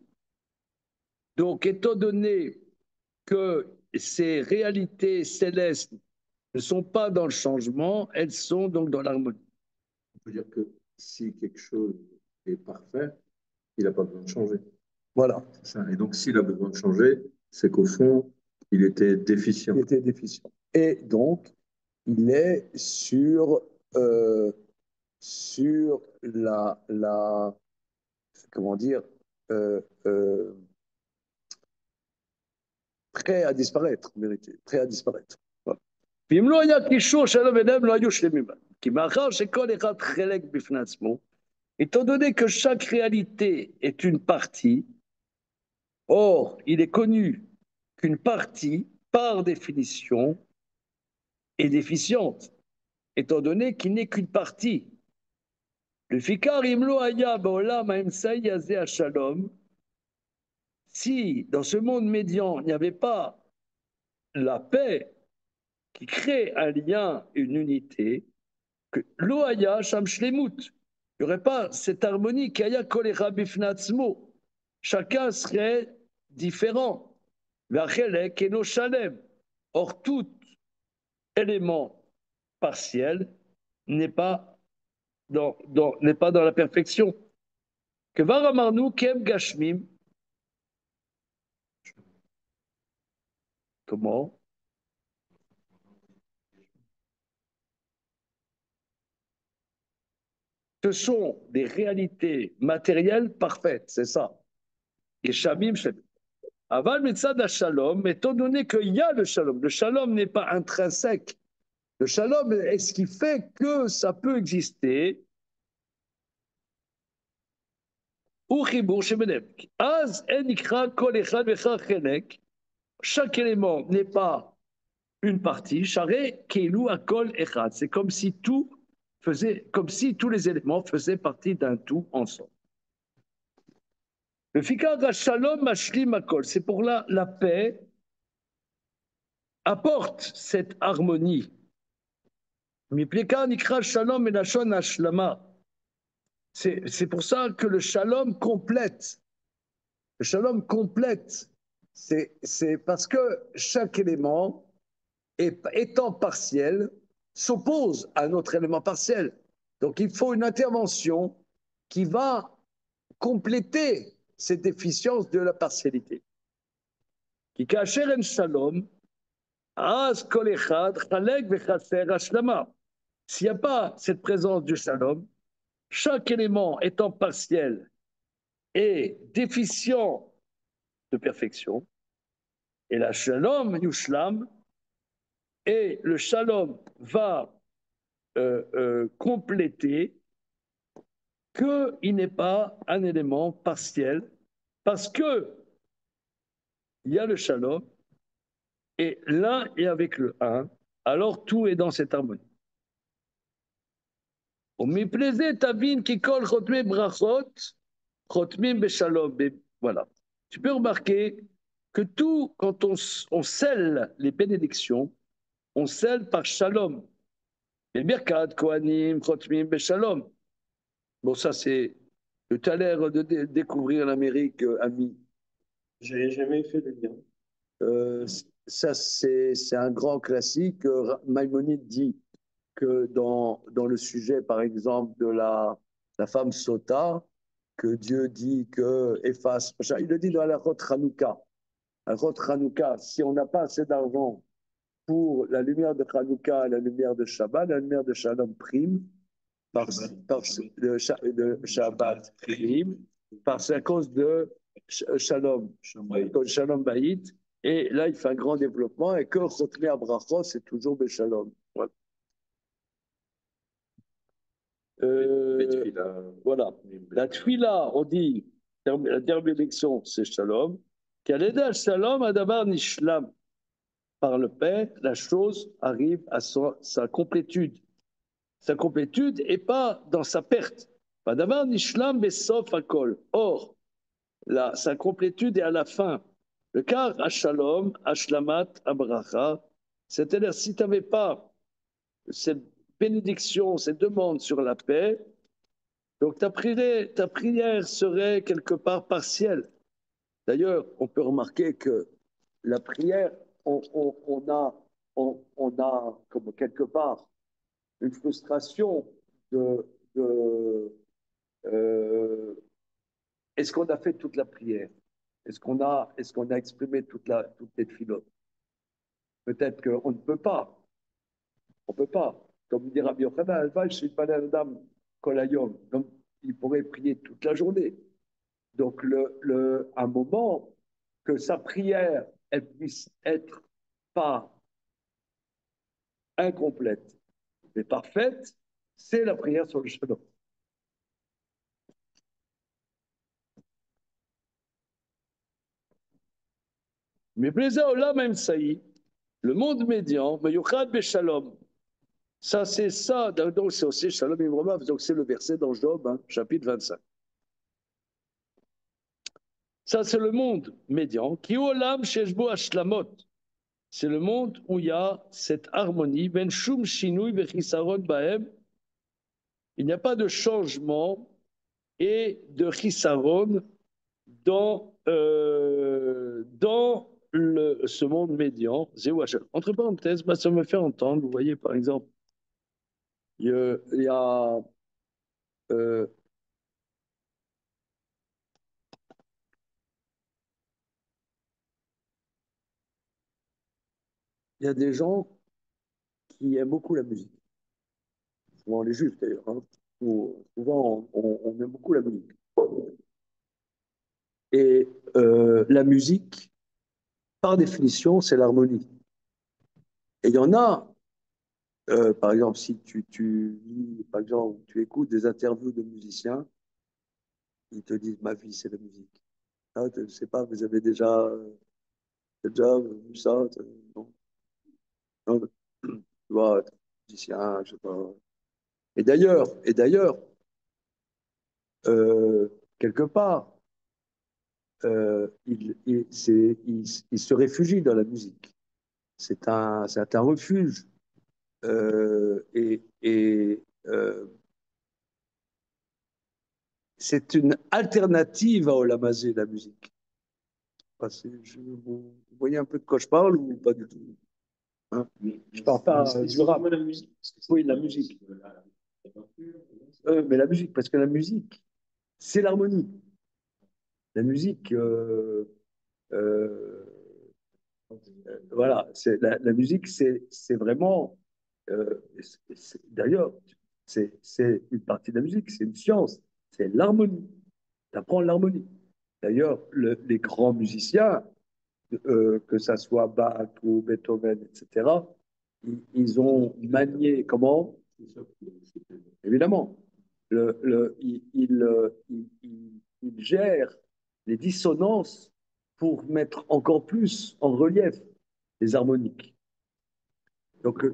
Donc étant donné que ces réalités célestes ne sont pas dans le changement, elles sont donc dans l'harmonie. On peut dire que si quelque chose est parfait, il n'a pas besoin de changer. Voilà. Ça. Et donc, s'il a besoin de changer, c'est qu'au fond, il était déficient. Il était déficient. Et donc, il est sur la comment dire, prêt à disparaître, en vérité, prêt à disparaître. Voilà. Étant donné que chaque réalité est une partie, or, il est connu qu'une partie, par définition, est déficiente, étant donné qu'il n'est qu'une partie. Le fikar imlo haya ba'olam ha'emsaï yazeh ha'shalom, si dans ce monde médian, il n'y avait pas la paix qui crée un lien, une unité, que lo haya sham shlemut, il n'y aurait pas cette harmonie qui haya kol echad bifnatzmo. Chacun serait différent. V'achelek eno shalem. Or, tout élément partiel n'est pas n'est pas dans la perfection. Que varamarnu kem gashmim, Comment? Ce sont des réalités matérielles parfaites, c'est ça. Et Shamim, Aval Mitzad Shalom, étant donné qu'il y a le shalom n'est pas intrinsèque. Le shalom est ce qui fait que ça peut exister. Ou Chibour Shebenem. Az Enikra Kol Echad Vechad Chelek. Chaque élément n'est pas une partie. Charé Keilu Akol Echad. C'est comme si tout comme si tous les éléments faisaient partie d'un tout ensemble. Le Fikar Shalom Mashlim Akol. C'est pour la paix apporte cette harmonie. C'est pour ça que le shalom complète. Le shalom complète. C'est parce que chaque élément, étant partiel, s'oppose à un autre élément partiel. Donc il faut une intervention qui va compléter cette déficience de la partialité. Qui kacher en shalom, az kol echad chalek vechaser hashlama. S'il n'y a pas cette présence du shalom, chaque élément étant partiel et déficient de perfection, et la shalom yushlam, et le shalom va compléter qu'il n'est pas un élément partiel, parce que il y a le shalom, et l'un est avec le un, alors tout est dans cette harmonie. Voilà. Tu peux remarquer que tout, quand on scelle les bénédictions, on scelle par shalom. Les birkat, kohanim, chotmim, beshalom. Bon, ça, c'est. Tu as l'air de découvrir l'Amérique, ami. J'ai jamais fait le lien. Ça, c'est un grand classique. Maïmonide dit que dans le sujet, par exemple, de la femme sota, que Dieu dit que efface. Il le dit dans la Chot Hanouka. La Chot Hanouka, si on n'a pas assez d'argent pour la lumière de Hanouka et la lumière de Shabbat, la lumière de Shalom prime, le Shabbat prime, parce à cause de Shalom, Shalom Baït. Et là, il fait un grand développement et que Chotmei Abrachot, c'est toujours Beshalom. Voilà. Voilà. La tfila, on dit, la dernière bénédiction, c'est Shalom. Kaleda Shalom Adabar Nishlam. Par le Père, la chose arrive à sa complétude. Sa complétude et pas dans sa perte. Adabar Nishlam Besof Akol. Or, sa complétude est à la fin. Le car Shalom, Ashlamat, Abracha. C'est-à-dire, si tu n'avais pas cette bénédiction, cette demande sur la paix, donc ta prière serait quelque part partielle. D'ailleurs, on peut remarquer que la prière, on a comme quelque part une frustration de est-ce qu'on a fait toute la prière? Est-ce qu'on a exprimé toutes les filotes? Peut-être qu'on ne peut pas. On ne peut pas. Comme dit Rabbi Yochanan, je suis pas Adam Kolayom. Donc, il pourrait prier toute la journée. Donc, un moment que sa prière elle puisse être pas incomplète, mais parfaite, c'est la prière sur le shalom. Mais Bléza Olam Emsaï, le monde médian, Meyuchad Beshalom. Ça, c'est ça. Donc, c'est aussi Shalom Imromav. Donc, c'est le verset dans Job, hein, chapitre 25. Ça, c'est le monde médian. Ki Olam Sheshbo Ashlamot. C'est le monde où il y a cette harmonie. Ben Shum Shinui Vechisaron Bahem. Il n'y a pas de changement et de chisaron dans ce monde médian. Entre parenthèses, ça me fait entendre, vous voyez, par exemple, il y a il y a des gens qui aiment beaucoup la musique. Souvent les juifs d'ailleurs, hein. Souvent, on aime beaucoup la musique. Et la musique, par définition, c'est l'harmonie. Et il y en a, par exemple, si tu lis, par exemple, tu écoutes des interviews de musiciens, ils te disent, ma vie, c'est la musique. Ah, je ne sais pas, vous avez déjà vu ça? Non, non, tu vois, musicien, je sais pas. Et d'ailleurs, quelque part, il se réfugie dans la musique. C'est un refuge. Et c'est une alternative à Olamazé, la musique. Vous voyez un peu de quoi je parle ou pas du tout, hein? Je parle pas du rap. La musique. Oui, la musique. Mais la musique, parce que la musique, c'est l'harmonie. La musique, euh, voilà, la musique, c'est vraiment, d'ailleurs, c'est une partie de la musique, c'est une science, c'est l'harmonie. Tu apprends l'harmonie. D'ailleurs, les grands musiciens, que ça soit Bach ou Beethoven, etc., ils ont manié, comment? Évidemment, il gère les dissonances pour mettre encore plus en relief les harmoniques. Donc,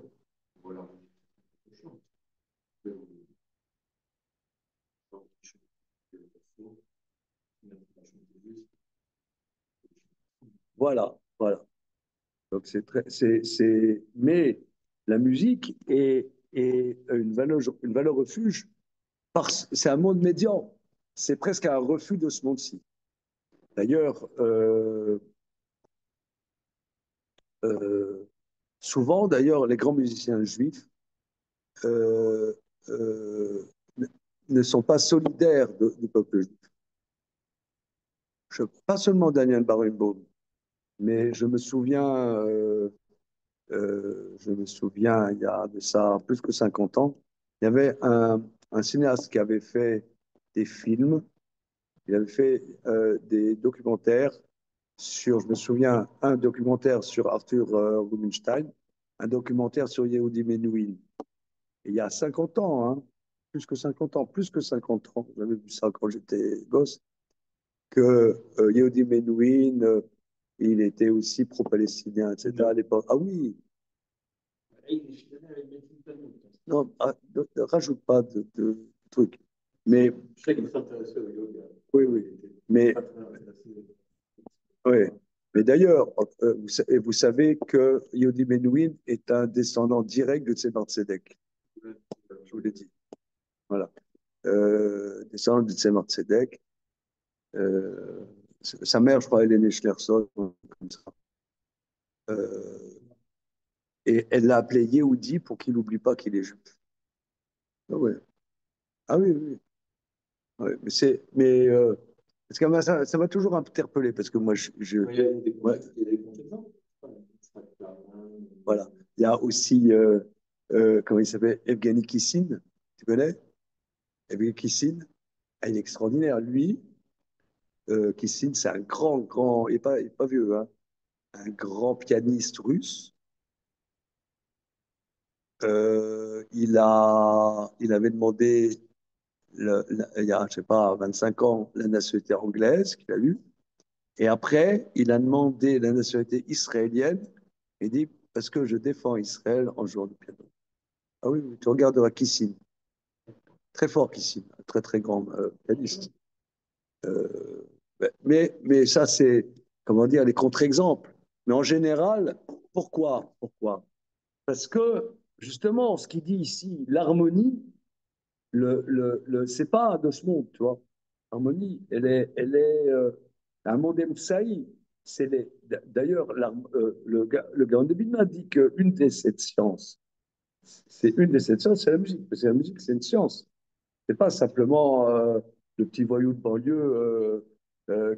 voilà, voilà. Donc, mais la musique est une valeur refuge, c'est un monde médian. C'est presque un refus de ce monde-ci. D'ailleurs, souvent, d'ailleurs, les grands musiciens juifs euh, euh, ne sont pas solidaires du peuple juif. Pas seulement Daniel Barenboim, mais je me souviens, il y a de ça plus que 50 ans, il y avait un cinéaste qui avait fait des films, il avait fait des documentaires je me souviens, un documentaire sur Arthur Rubinstein, un documentaire sur Yehudi Menuhin. Et il y a 50 ans, hein, plus que 50 ans, j'avais vu ça quand j'étais gosse, que Yehudi Menuhin, il était aussi pro-palestinien, etc. à l'époque. Ah oui, non, ne rajoute pas de trucs. Mais, Je sais qu'il s'intéressait au yoga. oui, oui. Mais, ouais. Mais d'ailleurs, vous savez que Yehudi Menuhin est un descendant direct de Tzemar Tzedek. Je vous l'ai dit. Voilà. Descendant de Tzemar Tzedek. Euh, Sa mère, je crois, Hélène Schlerson, comme ça. Euh, et elle l'a appelé Yehudi pour qu'il n'oublie pas qu'il est juif. Ah, ouais. Ah oui, oui. Ouais, parce que moi, ça m'a toujours interpellé parce que moi, Il y a des ouais, contre-exemples. voilà. Il y a aussi, comment il s'appelle, Evgeny Kissine, tu connais? Evgeny Kissine, ah, il est extraordinaire. Lui, Kissine, c'est un grand, grand, il est pas vieux, hein, un grand pianiste russe. Il avait demandé, il y a, je sais pas, 25 ans, la nationalité anglaise qu'il a eue. Et après, il a demandé la nationalité israélienne. Il dit, parce que je défends Israël en jouant du piano. Ah oui, oui, tu regarderas Kissine. Très fort Kissine, un très très grand pianiste. Euh, mais ça, c'est, comment dire, les contre-exemples. Mais en général, pourquoi? Parce que, justement, ce qu'il dit ici, l'harmonie, c'est pas de ce monde, tu vois. L'harmonie, elle est un monde Moussaï. D'ailleurs, le Gaon de Bilma dit qu'une des sept sciences, c'est la musique. Parce que la musique, c'est une science. C'est pas simplement le petit voyou de banlieue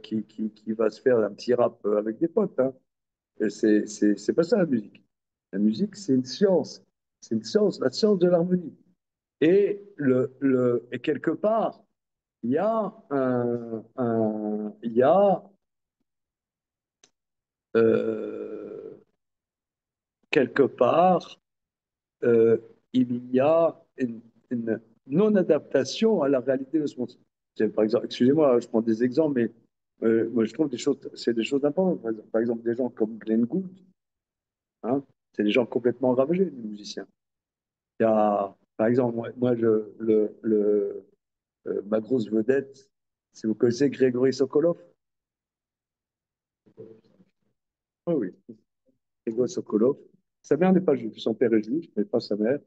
qui va se faire un petit rap avec des potes, hein. C'est pas ça la musique. La musique, c'est une science. C'est une science, la science de l'harmonie. Et quelque part, il y a il y a quelque part, euh, il y a une non-adaptation à la réalité de ce monde. Par exemple, excusez-moi, je prends des exemples, mais moi je trouve c'est des choses importantes. Par exemple, des gens comme Glenn Gould, hein, c'est des gens complètement ravagés, les musiciens. Il y a, par exemple, ma grosse vedette, si vous connaissez Grégory Sokolov. Oui, oui, Grégory Sokolov. Sa mère n'est pas juive, son père est juif, mais pas sa mère.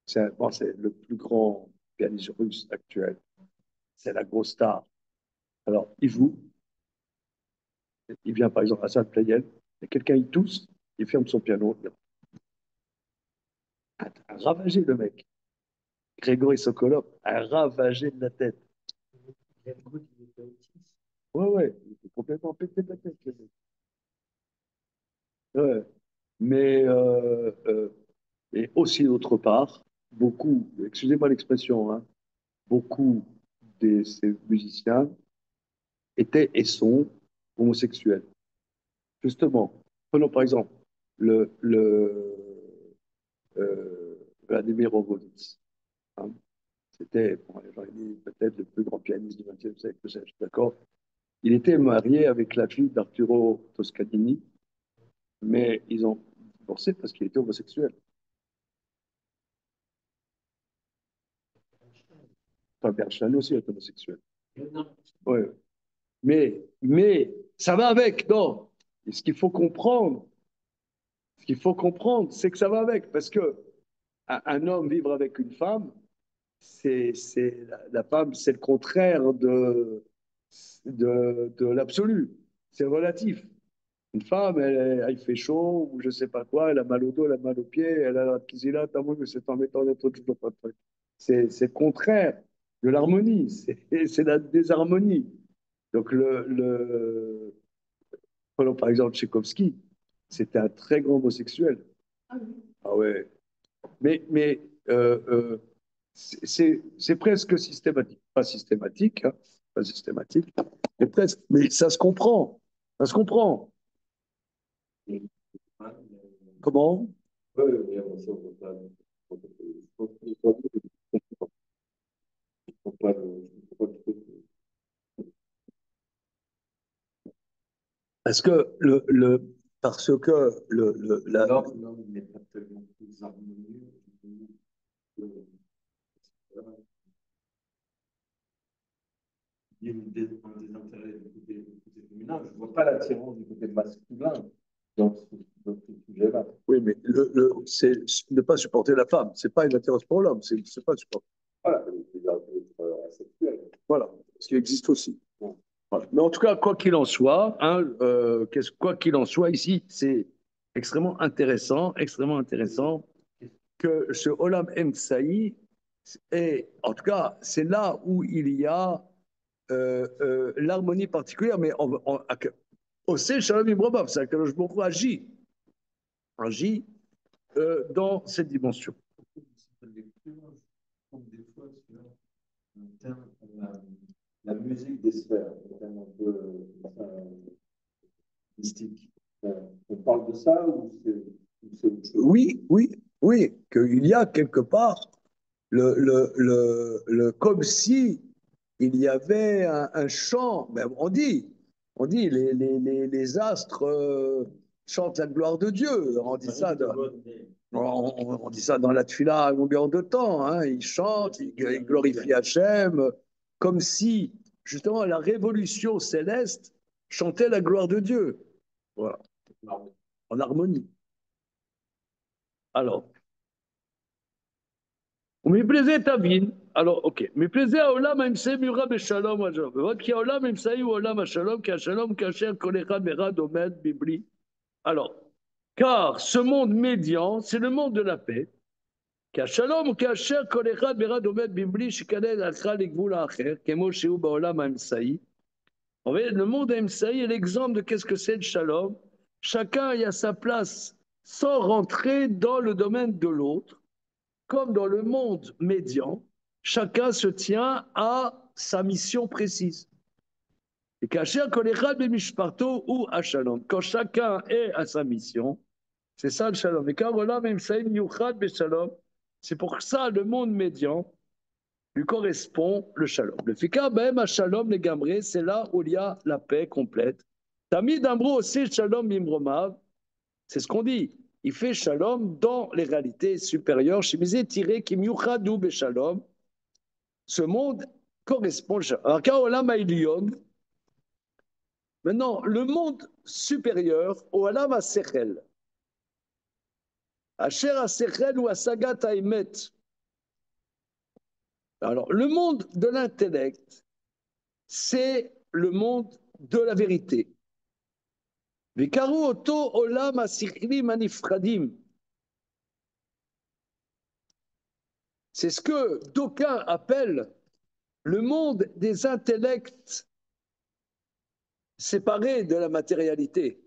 C'est le plus grand pianiste russe actuel. C'est la grosse star. Alors, il joue, il vient par exemple à Sainte-Playenne, et quelqu'un il tousse, il ferme son piano, il a ravagé le mec. Grégory Sokolov a ravagé de la tête. Ouais, ouais, il était complètement pété de la tête, le mec. Ouais. Mais, et aussi d'autre part, beaucoup, excusez-moi l'expression, hein, beaucoup de ces musiciens étaient et sont homosexuels. Justement, prenons par exemple le Vladimir Horowitz. Hein. C'était, bon, j'aurais dit, peut-être le plus grand pianiste du XXe siècle, je suis d'accord. Il était marié avec la fille d'Arturo Toscanini, mais ils ont divorcé parce qu'il était homosexuel. Enfin, Bernstein aussi est homosexuel. Ouais. Mais ça va avec, non. Et ce qu'il faut comprendre, c'est que ça va avec, parce que un homme vivre avec une femme, la femme, c'est le contraire de l'absolu. C'est relatif. Une femme, il fait chaud, ou je sais pas quoi, elle a mal au dos, elle a mal aux pieds, elle a la piscine, t'as vu que c'est embêtant d'être toujours pas de truc. C'est le contraire de l'harmonie, c'est la désharmonie. Donc, prenons par exemple Tchaïkovski, c'était un très grand homosexuel. Ah ouais. Mais c'est presque systématique. Pas systématique, hein, pas systématique, mais presque. Mais ça se comprend. Ça se comprend. Comment? Oui, oui, on sait, Parce que parce que l'homme n'est pas tellement plus harmonieux que il y a un désintérêt du côté féminin. Je ne vois pas l'attirance du côté masculin dans ce sujet-là. oui, mais c'est ne pas supporter la femme. C'est pas une attirance pour l'homme. C'est pas supporter. Voilà, c'est asexuel. Voilà, ce qui existe aussi. Voilà. Mais en tout cas, quoi qu'il en soit, hein, quoi qu'il en soit, ici, c'est extrêmement intéressant que ce Olam Emsaï est, en tout cas, c'est là où il y a l'harmonie particulière, mais au Sey Shalom Ibrahim, c'est que je me agit dans cette dimension. Des fois, sur un terme comme la musique des sphères, un terme un peu mystique. On parle de ça ou c'est autre chose? Oui, oui, oui, qu'il y a quelque part comme si il y avait un chant, ben on dit les astres chantent la gloire de Dieu. On dit ça dans la tfila à longueur de temps. Hein. Ils chantent, ils glorifient Hachem, comme si justement la révolution céleste chantait la gloire de Dieu. Voilà, en harmonie. Alors, ומפני תבין, אוקיי, מפני זה העולם האמצעי מיוחד בשלום ובשלום, ועוד כי העולם האמצעי הוא עולם השלום, כי השלום כאשר כל אחד ואחד עומד בבלי. Alors, car ce monde médian, c'est le monde de la paix, כי השלום הוא כאשר כל אחד ואחד עומד בבלי שכנראה הלכה לגבול האחר, כמו שהוא בעולם האמצעי. En fait, le monde האמצעי est l'exemple de qu'est-ce que c'est le shalom. Chacun y a sa place sans rentrer dans le domaine de l'autre, comme dans le monde médian, chacun se tient à sa mission précise. Et quand chacun est à sa mission, c'est ça le shalom. C'est pour ça le monde médian lui correspond le shalom. Le fika même à shalom les gamrés, c'est là où il y a la paix complète. Tamid Amro aussi shalom mimromav, c'est ce qu'on dit. Il fait shalom dans les réalités supérieures. Shemizé tiré kim yuchadu be shalom. Ce monde correspond au shalom. Alors kaolam ha'ilyon. Maintenant, le monde supérieur, au alam ha'sechel. Asher ha'sechel ou ha'sagat ha'emet. Alors, le monde de l'intellect, c'est le monde de la vérité. Vikaru oto olam ha'sichlim ha'nifradim. C'est ce que d'aucuns appellent le monde des intellects séparés de la matérialité.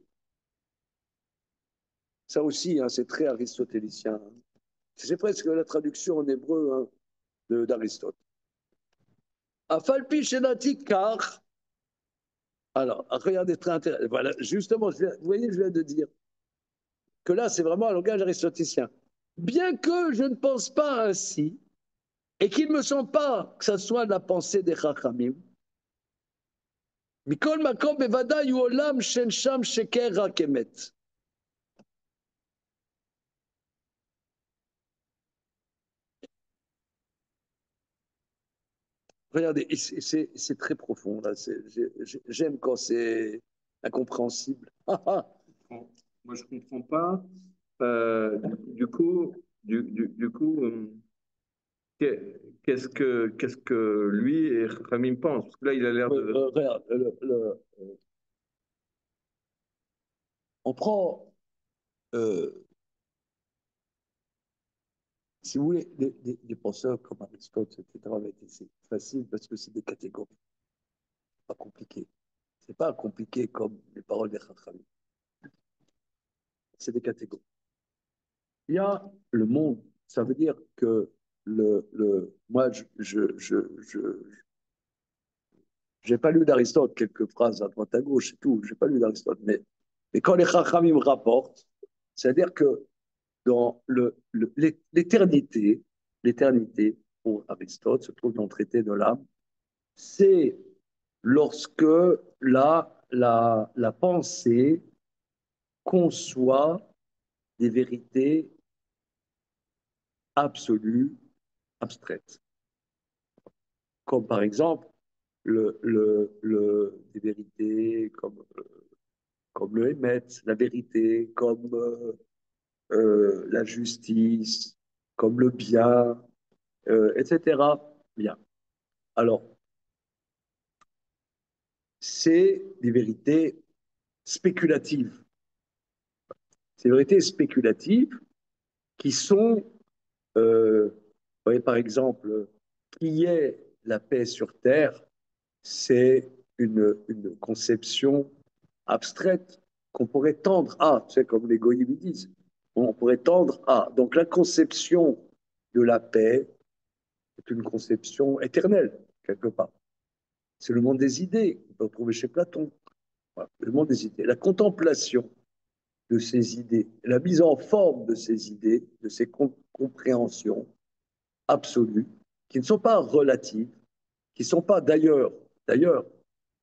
Ça aussi, hein, c'est très aristotélicien. C'est presque la traduction en hébreu d'Aristote. Afalpi shenati kar. Alors, regardez, très intéressant. Voilà, justement, vous voyez, je viens de dire que là, c'est vraiment un langage aristotélicien. Bien que je ne pense pas ainsi, et qu'il ne me semble pas que ça soit la pensée des Chachamim, Mikol makom bevada yu olam shen sham sheker rak emet. Regardez, c'est très profond, là. J'aime quand c'est incompréhensible. Moi, je ne comprends pas. Du coup, qu'est-ce que lui et Ramim pensent? Parce que là, il a l'air de. Regarde, on prend, si vous voulez, des penseurs comme Aristote, etc., c'est facile parce que c'est des catégories. Pas compliqué. C'est pas compliqué comme les paroles des Chachamim. C'est des catégories. Il y a le monde, ça veut dire que moi, j'ai pas lu d'Aristote, quelques phrases à droite à gauche et tout, j'ai pas lu d'Aristote, mais quand les Chachamim rapportent, c'est-à-dire que dans l'éternité pour Aristote se trouve dans le traité de l'âme, c'est lorsque la pensée conçoit des vérités absolues, abstraites. Comme par exemple des vérités comme le Hémet, la vérité, comme la justice, comme le bien, etc. Bien. Alors, c'est des vérités spéculatives. Ces vérités spéculatives qui sont, vous voyez, par exemple, qui est la paix sur Terre, c'est une conception abstraite qu'on pourrait tendre à, c'est comme les goïms disent, on pourrait tendre à. Donc la conception de la paix est une conception éternelle, quelque part. C'est le monde des idées, on peut le trouver chez Platon. Voilà, le monde des idées. La contemplation de ces idées, la mise en forme de ces idées, de ces compréhensions absolues, qui ne sont pas relatives, qui ne sont pas d'ailleurs,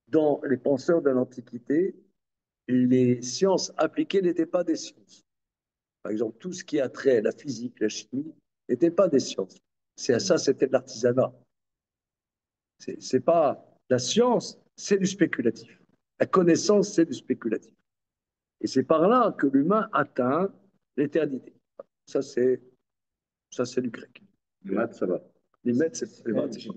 dans les penseurs de l'Antiquité, les sciences appliquées n'étaient pas des sciences. Par exemple, tout ce qui a trait à la physique, la chimie, n'était pas des sciences. Ça, c'était de l'artisanat. C'est pas la science, c'est du spéculatif. La connaissance, c'est du spéculatif. Et c'est par là que l'humain atteint l'éternité. Ça, c'est du grec. Les maths, ça va. Les maths, c'est les maths. C'est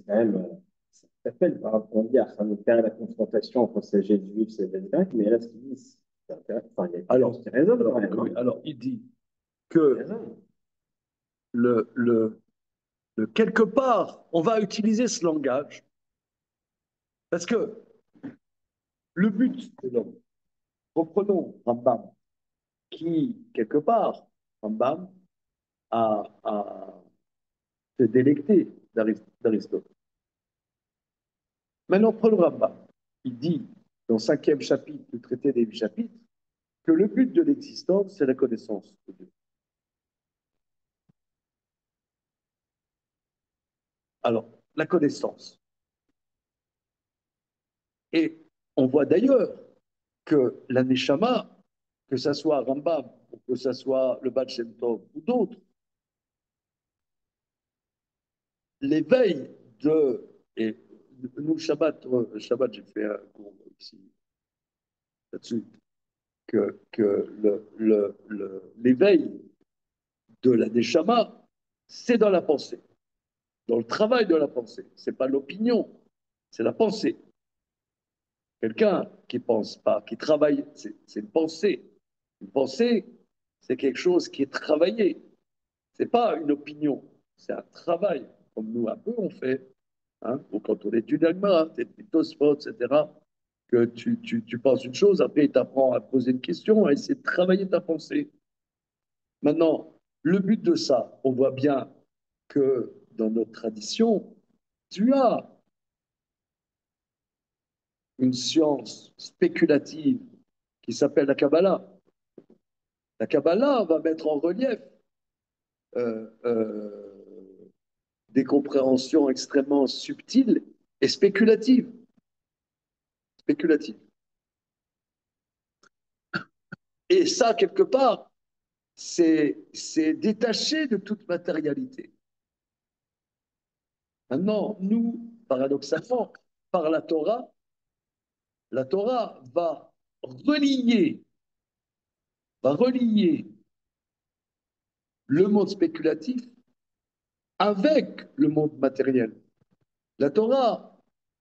quand même. Ça t'appelle par rapport à ça nous perd la confrontation entre ces juifs et les grecs, mais là, ce qu'ils disent, c'est intéressant. Enfin, il y a quelque chose qui résonne quand même. Alors, il dit que quelque part, on va utiliser ce langage parce que le but de l'homme, reprenons Rambam, qui, quelque part, Rambam, a se délecté d'Aristote. Maintenant, prenons Rambam. Il dit, dans le 5e chapitre du traité des 8 chapitres, que le but de l'existence, c'est la connaissance de Dieu. Alors, la connaissance. Et on voit d'ailleurs que la Neshama, que ce soit Rambam, ou que ce soit le Baal Shem Tov ou d'autres, l'éveil de. Et nous, Shabbat, j'ai fait un cours ici là-dessus, que l'éveil de la Neshama, c'est dans la pensée, dans le travail de la pensée. Ce n'est pas l'opinion, c'est la pensée. Quelqu'un qui ne pense pas, qui travaille, c'est une pensée. Une pensée, c'est quelque chose qui est travaillé. Ce n'est pas une opinion, c'est un travail, comme nous un peu on fait. Hein, ou quand on étudie l'Agma, tu es plutôt sport, etc., que tu penses une chose, après il t'apprend à poser une question, à essayer de travailler ta pensée. Maintenant, le but de ça, on voit bien que dans notre tradition, tu as une science spéculative qui s'appelle la Kabbalah. La Kabbalah va mettre en relief euh, euh, des compréhensions extrêmement subtiles et spéculatives. Spéculatives. Et ça, quelque part, c'est détaché de toute matérialité. Maintenant, nous, paradoxalement, par la Torah va relier le monde spéculatif avec le monde matériel. La Torah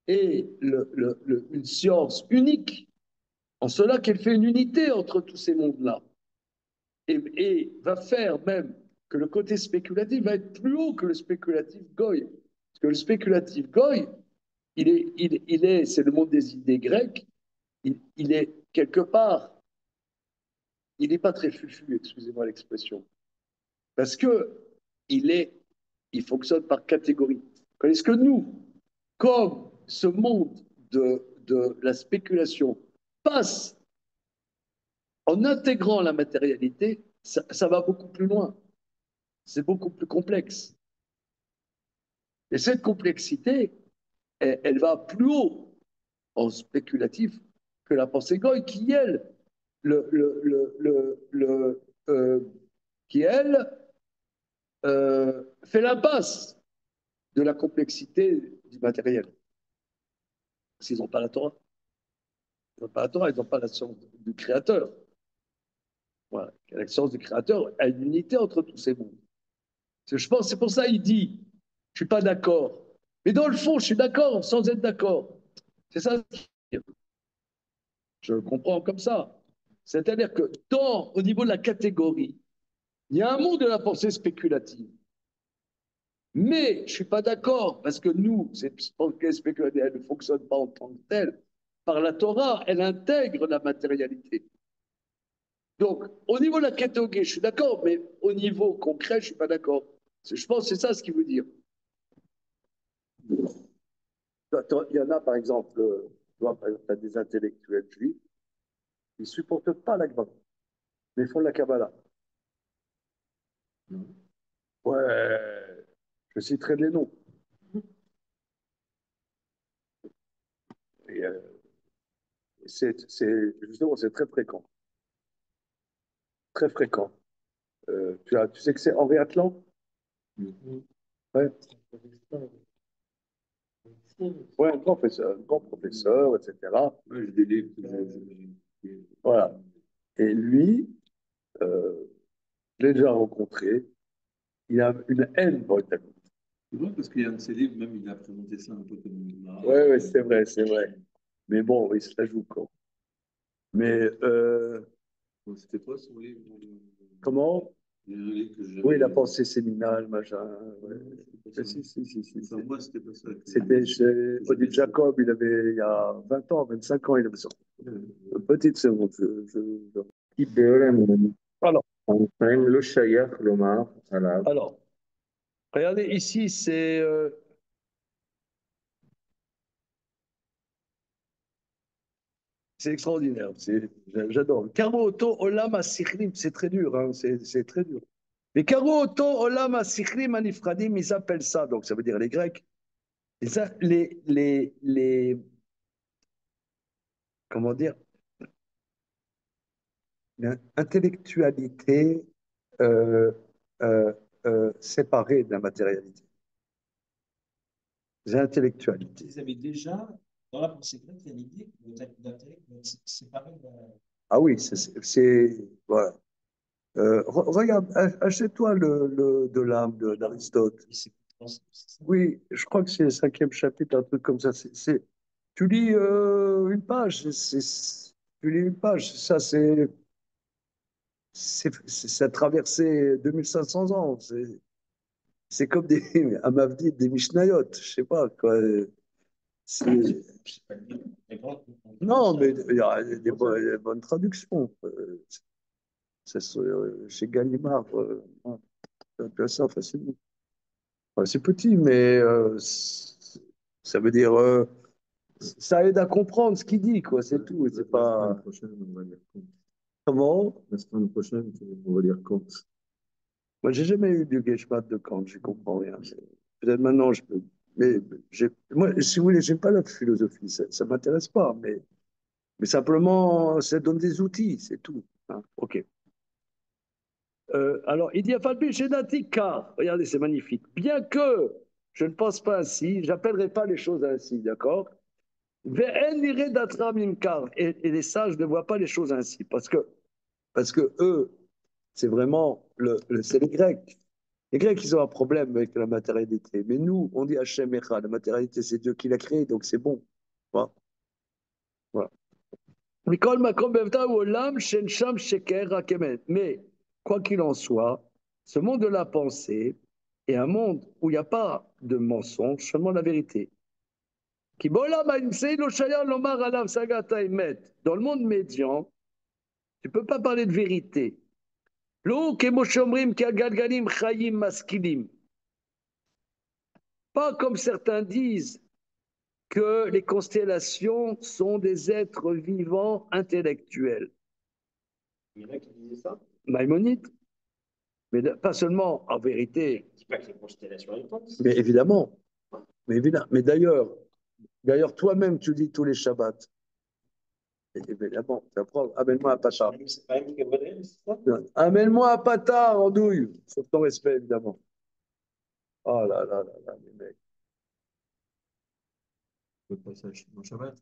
est une science unique, en cela qu'elle fait une unité entre tous ces mondes-là, et va faire même que le côté spéculatif va être plus haut que le spéculatif goy. Parce que le spéculatif goy, c'est le monde des idées grecques, il est quelque part, il n'est pas très fufu, excusez-moi l'expression, parce que il fonctionne par catégorie. Est-ce que nous, comme ce monde de la spéculation passe en intégrant la matérialité, ça va beaucoup plus loin. C'est beaucoup plus complexe. Et cette complexité, elle va plus haut en spéculatif que la pensée goy, qui, elle, qui, elle fait l'impasse de la complexité du matériel. Parce qu'ils n'ont pas la Torah. Ils n'ont pas la Torah, ils n'ont pas la science du Créateur. Voilà. La science du Créateur a une unité entre tous ces mondes. Je pense, c'est pour ça qu'il dit, je ne suis pas d'accord. Mais dans le fond, je suis d'accord sans être d'accord. C'est ça. Je comprends comme ça. C'est-à-dire que au niveau de la catégorie, il y a un monde de la pensée spéculative. Mais je ne suis pas d'accord, parce que nous, cette pensée spéculative, elle ne fonctionne pas en tant que telle. Par la Torah, elle intègre la matérialité. Donc, au niveau de la catégorie, je suis d'accord, mais au niveau concret, je ne suis pas d'accord. Je pense que c'est ça ce qu'il veut dire. Il y en a, par exemple, tu as des intellectuels juifs, ils ne supportent pas la Gemara, mais ils font de la Kabbalah. Ouais, je citerai les noms. Et, justement, c'est très fréquent. Très fréquent. Tu sais que c'est Henri Atlan? Ouais. Ouais, un grand professeur, etc. Ouais, j'ai des livres Voilà. Et lui, je l'ai déjà rencontré, il a une haine pour les Talmud. C'est vrai, parce qu'il y a un de ses livres, même, il a présenté ça un peu comme une Oui, ouais, c'est vrai, c'est vrai. Mais bon, il se la joue quand. Mais C'était quoi son livre? comment? Il y a un livre que j'avais. Oui, la pensée séminale, machin. Ouais. Si. Enfin, moi, c'était pas ça. C'était chez Odile Jacob, il y a 20 ans, 25 ans, il avait sorti. Petite seconde, IPEM, mon ami. Alors, Le shayach lomar alav. alors, regardez, ici, c'est extraordinaire. J'adore. Karo Oto Olam Asichlim, c'est très dur, hein, c'est très dur. Les Karo Oto Olam Asichlim Anifradim, ils appellent ça, donc ça veut dire les Grecs, et ça, comment dire, l'intellectualité euh, euh, séparée de la matérialité. L'intellectualité. Vous avez déjà, dans la pensée grecque, il y a l'idée que l'intellect doit être séparé de la... Ah oui, voilà. Regarde, achète-toi de l'âme d'Aristote. Oui, je crois que c'est le cinquième chapitre, un truc comme ça. Tu lis une page, tu lis une page, ça ça a traversé 2500 ans. C'est comme à Mavdi, des Mishnayot, je sais pas quoi. C'est- Non, mais il y a des bonnes traductions. Chez Gallimard, tu as ça facilement. Ouais, c'est petit, mais ça veut dire, ça aide à comprendre ce qu'il dit, quoi, c'est tout. C'est pas. La semaine prochaine, on va lire compte. Comment? La semaine prochaine, on va lire compte. Moi, j'ai jamais eu du Geschmack de Kant, je comprends rien. Peut-être maintenant, je peux. Mais moi, si vous voulez, j'aime pas la philosophie, ça m'intéresse pas, mais simplement, ça donne des outils, c'est tout. Hein. Ok. Alors, il dit à Falbi chez Natika, regardez, c'est magnifique. Bien que je ne pense pas ainsi, j'appellerai pas les choses ainsi, d'accord? Et les sages ne voient pas les choses ainsi, parce que eux, c'est vraiment c'est les Grecs. Les Grecs, ils ont un problème avec la matérialité. Mais nous, on dit Hachem Echad. La matérialité, c'est Dieu qui l'a créé, donc c'est bon. Voilà. Voilà. Mais quoi qu'il en soit, ce monde de la pensée est un monde où il n'y a pas de mensonge, seulement la vérité. Dans le monde médian, tu ne peux pas parler de vérité. Pas comme certains disent que les constellations sont des êtres vivants intellectuels. Il y en a qui disaient ça. Maïmonide, mais pas seulement en vérité. Je ne dis pas que les constellations elles pensent. Mais évidemment. Mais d'ailleurs, toi-même, tu dis tous les Shabbats. Évidemment, tu apprends. Amène-moi un patar. C'est pas une Gabriel, c'est ça? Amène-moi un patar en douille. Sauf ton respect, évidemment. Oh là là là là, les mecs. Le passage dans Shabbat.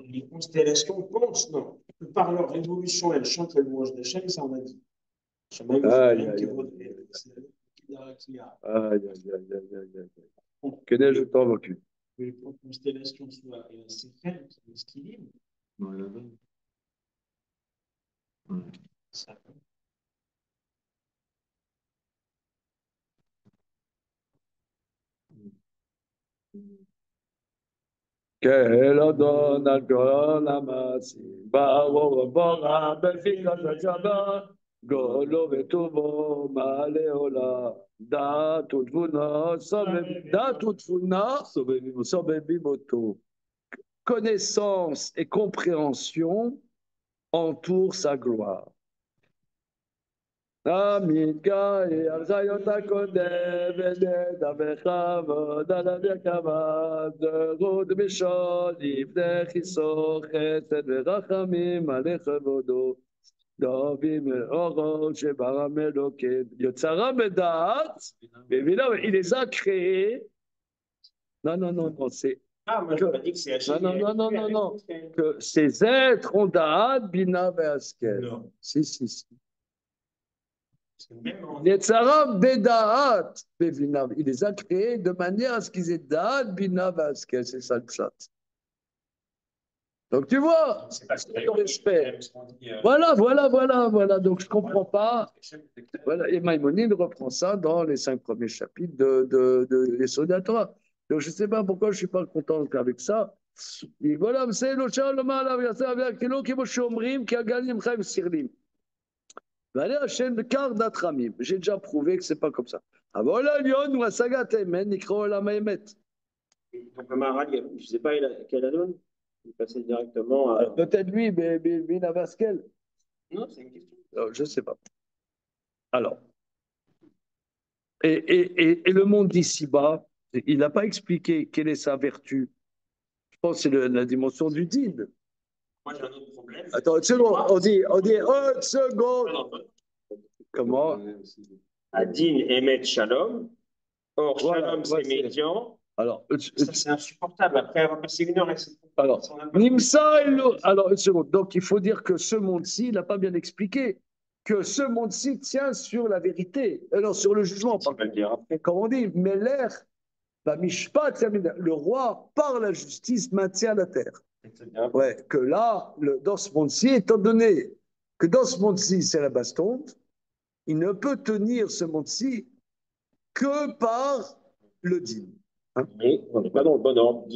Les constellations pensent, non. Par leur évolution, elles chantent le louange d'Hachem, ça on a dit. Aïe, aïe, aïe. Aïe, aïe, aïe, aïe, aïe. Que je t'en occupe. Que les constellations soient assez fermes, ce qu'il est. Non, il y en a. Ouais. Ça. Que adon al kol amasim, baror bora befikat hashaba, golo vetuvo maleola, datut vuna, sobebimoto. Connaissance et compréhension entourent sa gloire. Amidka et Alzayota Kodem, Vened Avechavod, Alaviakavad, Rod Mishon, Ibne Chiso, Chesed Verachamim, Alechevodo, Davim Oro, Shebaram Eloken, Yotzara Bedat, mais évidemment, il les a créés. Non, c'est. Ah, moi, je pas dit que c'est Hachem. Non. Que ces êtres ont Da'at, Bina, Ve'askel. Non. Si. Même en... Yetzara Bedaat, Bevina. Il les a créés de manière à ce qu'ils aient Da'at, Bina, Ve'askel. C'est ça le chat. Donc tu vois, c'est pas le respect. Voilà. Donc je comprends pas. Voilà. Et Maïmonide reprend ça dans les 5 premiers chapitres de l'Essai de la Torah. Donc je ne sais pas pourquoi je ne suis pas content avec ça. Et voilà, c'est le Shalom, la Yasser, avec Kilo, qui est Shomrim, qui a gagné Mchaim Sirlim. Valé Hachem Kar Datramim. J'ai déjà prouvé que c'est pas comme ça. Avola Lyon ou Asaga Temen, Nikro la Mahemet. Donc le Maharal, je ne sais pas quelle adonne. Il passait directement à. Alors, peut-être lui, mais Bina Vasquel. Non, c'est une question. Je ne sais pas. Alors, et le monde d'ici-bas, il n'a pas expliqué quelle est sa vertu. Je pense que c'est la dimension du din. Moi, j'ai un autre problème. Attends, une seconde, on dit, une seconde. Non, Comment? Adin Emet Shalom. Or, Voilà, Shalom, ouais, c'est médian. Alors, Ça, c'est insupportable. Après, on va passer une heure et c'est. alors, Nimsa, alors, une seconde. Donc, il faut dire que ce monde-ci, il n'a pas bien expliqué que ce monde-ci tient sur la vérité, non, sur le jugement. On va le dire après. Comme on dit, mais l'air, le roi, par la justice, maintient la terre. Ouais, que là, dans ce monde-ci, étant donné que dans ce monde-ci, c'est la baston, il ne peut tenir ce monde-ci que par le dîme. Hein? Mais on n'est pas dans le bon ordre.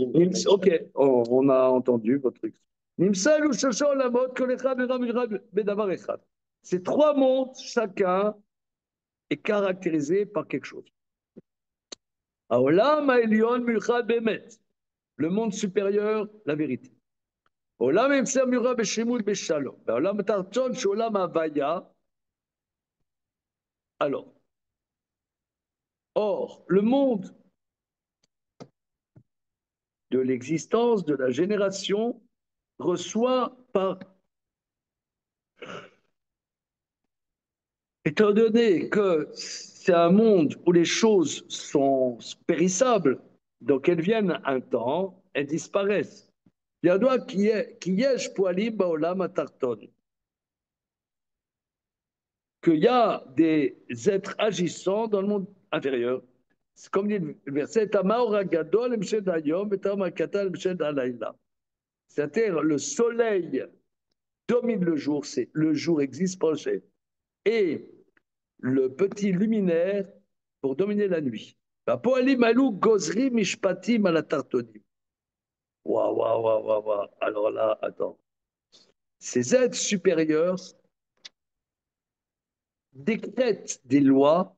Ok, on a entendu votre truc. Nimsal ou Shoshan la mode que l'Echad. Ces trois mondes, chacun est caractérisé par quelque chose. Aolam Ha'elyon Milchad Bemet. Le monde supérieur, la vérité. Olam Emser Mura Beshemut Beshalom. Olam Tarton Sholam Havaya. Alors, or, le monde de l'existence, de la génération, reçoit par. Étant donné que c'est un monde où les choses sont périssables, donc elles viennent un temps, elles disparaissent. Il y a doit qui est poalim baolam atarton. Qu'il y a des êtres agissants dans le monde inférieur. C'est comme dit le verset c'est-à-dire le soleil domine le jour, le jour existe projet. Et le petit luminaire pour dominer la nuit. Poalim alou gozri mishpatim à la tartonim. Waouh, waouh, waouh, waouh, waouh. Alors là, attends. Ces êtres supérieurs décrètent des lois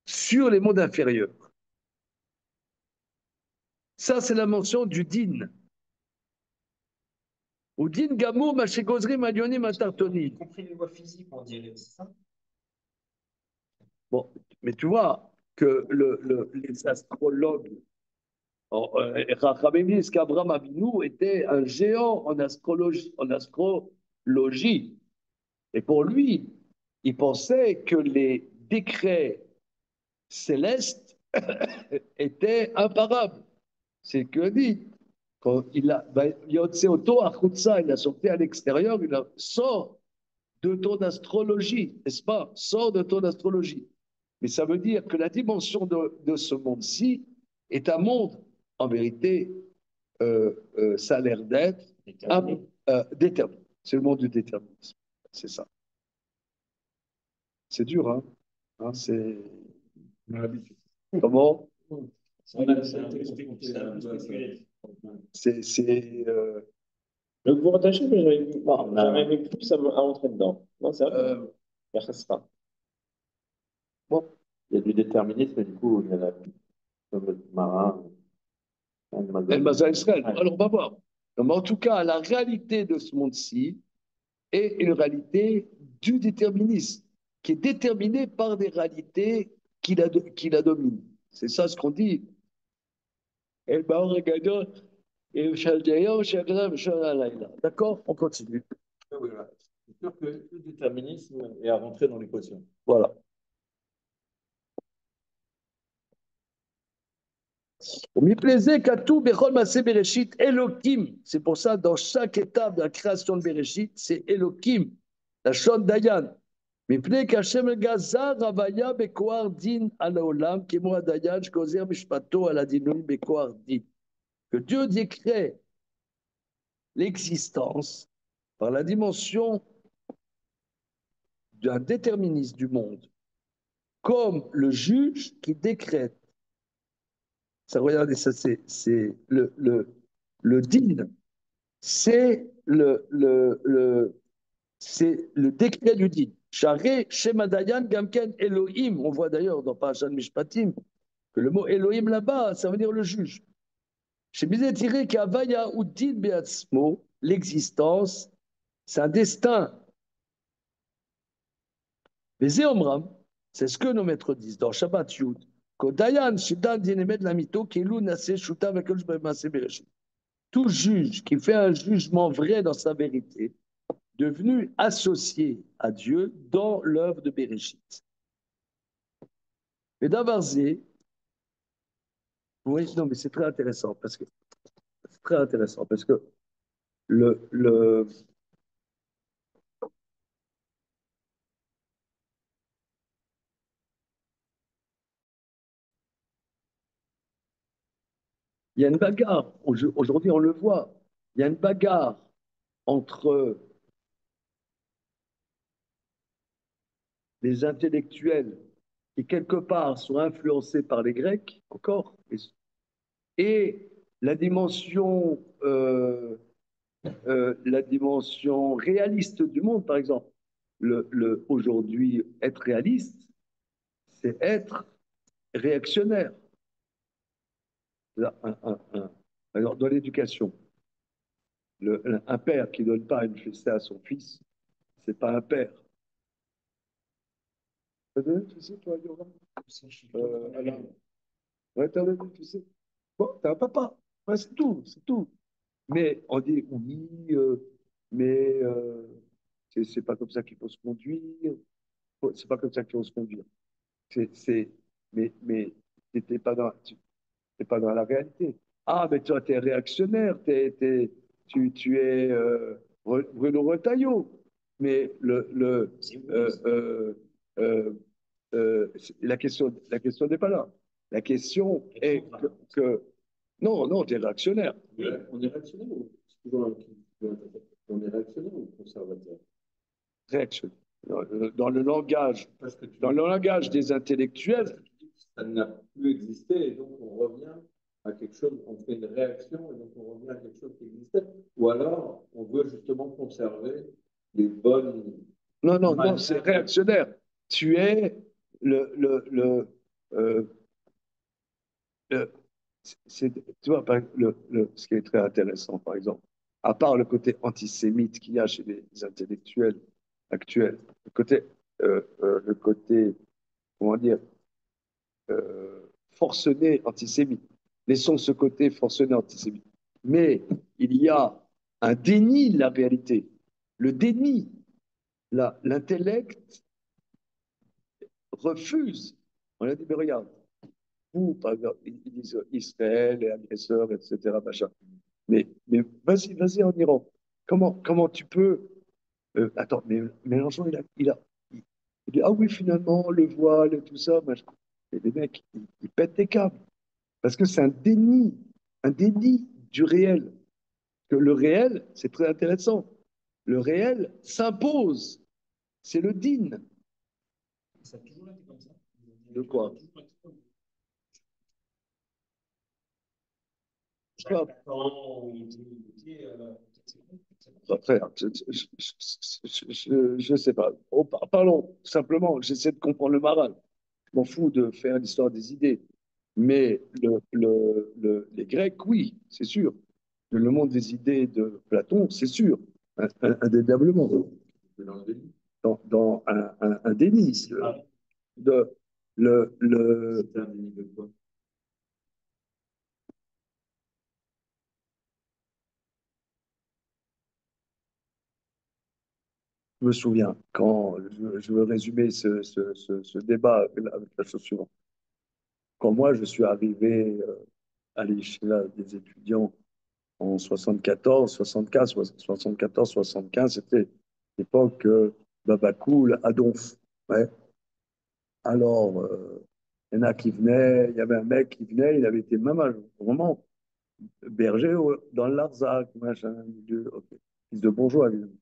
sur les mondes inférieurs. Ça, c'est la mention du din. Ou din gamou machegozri malionim atartonim. Y compris les lois physiques, on dirait, c'est ça? Bon, mais tu vois que les astrologues, Rachamim disent qu'Abraham Avinu était un géant en astrologie, Et pour lui, il pensait que les décrets célestes étaient imparables. C'est ce que dit. Quand il a, il a sorti à l'extérieur, il a sort de ton astrologie, n'est-ce pas? Sort de ton astrologie. Mais ça veut dire que la dimension de ce monde-ci est un monde, en vérité, ça a l'air d'être déterminé. C'est le monde du déterminisme. C'est ça. C'est dur, hein, c'est. Comment? C'est. Le gouvernement d'acheter, j'arrive plus à rentrer dedans. Non, c'est vrai. Ça sera. Bon. Il y a du déterminisme, et du coup, il y a la marin. El Mazal Israël. Alors, on va voir. Mais en tout cas, la réalité de ce monde-ci est une réalité du déterminisme, qui est déterminée par des réalités qui la dominent. C'est ça ce qu'on dit. D'accord? On continue. C'est sûr que le déterminisme est à rentrer dans l'équation. Voilà. C'est pour ça, dans chaque étape de la création de Bereshit, c'est Elohim, la Shon Dayan. Que Dieu décrète l'existence par la dimension d'un déterminisme du monde, comme le juge qui décrète. Ça, regardez, ça, c'est le din, c'est c'est le décret du din. Charé, Shema Dayan, Gamken, Elohim. On voit d'ailleurs dans Parashat Mishpatim que le mot Elohim là-bas, ça veut dire le juge. Chez Bizet tiré qu'Avaya ou Din Beatzmo, l'existence, c'est un destin. Les Omram, c'est ce que nos maîtres disent dans Shabbat Yud. Kodayan, Shidan, Dienemet, Lamito, Kelou, Nase, Shuta, Vakel, Shbemase, Bereshit. Tout juge qui fait un jugement vrai dans sa vérité, devenu associé à Dieu dans l'œuvre de Bereshit. Mais Davarzé, oui, non, mais c'est très intéressant parce que le, il y a une bagarre. Aujourd'hui, on le voit. Il y a une bagarre entre les intellectuels qui, quelque part, sont influencés par les Grecs, encore, et la dimension réaliste du monde, par exemple. Aujourd'hui, être réaliste, c'est être réactionnaire. Alors, dans l'éducation, un père qui ne donne pas une fessée à son fils, c'est pas un père. Tu sais, toi, Yoram Alain. Ouais, tu sais. Bon, t'as un papa. Ouais, c'est tout, c'est tout. Mais on dit oui, mais c'est pas comme ça qu'il faut se conduire. C'est pas comme ça qu'il faut se conduire. C'est, mais t'es pas dans la réalité. Ah, mais toi, t'es réactionnaire, tu es Bruno Retailleau. Mais euh, la question n'est pas là. La question est que non, non, tu es réactionnaire. On est réactionnaire ou on est réactionnaire ou conservateur? Réactionnaire. Dans le langage, Parce que tu dans le langage des intellectuels, dis que ça n'a plus existé et donc on revient à quelque chose, on fait une réaction et donc on revient à quelque chose qui existait. Ou alors on veut justement conserver les bonnes non, non, non, manières. c'est réactionnaire. Tu es euh, le- tu vois, ce qui est très intéressant, par exemple, à part le côté antisémite qu'il y a chez les intellectuels actuels, le côté, comment dire, forcené antisémite. Laissons ce côté forcené antisémite. Mais il y a un déni de la réalité. Le déni, l'intellect refuse. On a dit, mais regarde, vous, par exemple, ils disent Israël est agresseur, etc. Machin. Mais vas-y en Iran. Comment tu peux. Attends, mais Mélenchon, il dit, ah oui, finalement, le voile et tout ça, machin. Et les mecs, ils pètent des câbles. Parce que c'est un déni du réel. Que le réel, c'est très intéressant. Le réel s'impose. C'est le din. Ça a toujours été comme ça. De quoi? Après, je sais pas. Parlons simplement, j'essaie de comprendre le moral. Je m'en fous de faire l'histoire des idées. Mais les Grecs, oui, c'est sûr. Le monde des idées de Platon, c'est sûr, indéniablement. Dans un déni. De, C'était un déni de quoi? je me souviens, quand je veux résumer ce débat avec la chose suivante. Quand moi, je suis arrivé à l'échelle des étudiants en 74, 75, 74, 75, c'était l'époque Babacool, Adonf. Ouais. Alors, il y en a qui venaient, il y avait un mec qui venait, il avait été même vraiment berger dans le Larzac, machin, ok. Fils de bourgeois, évidemment.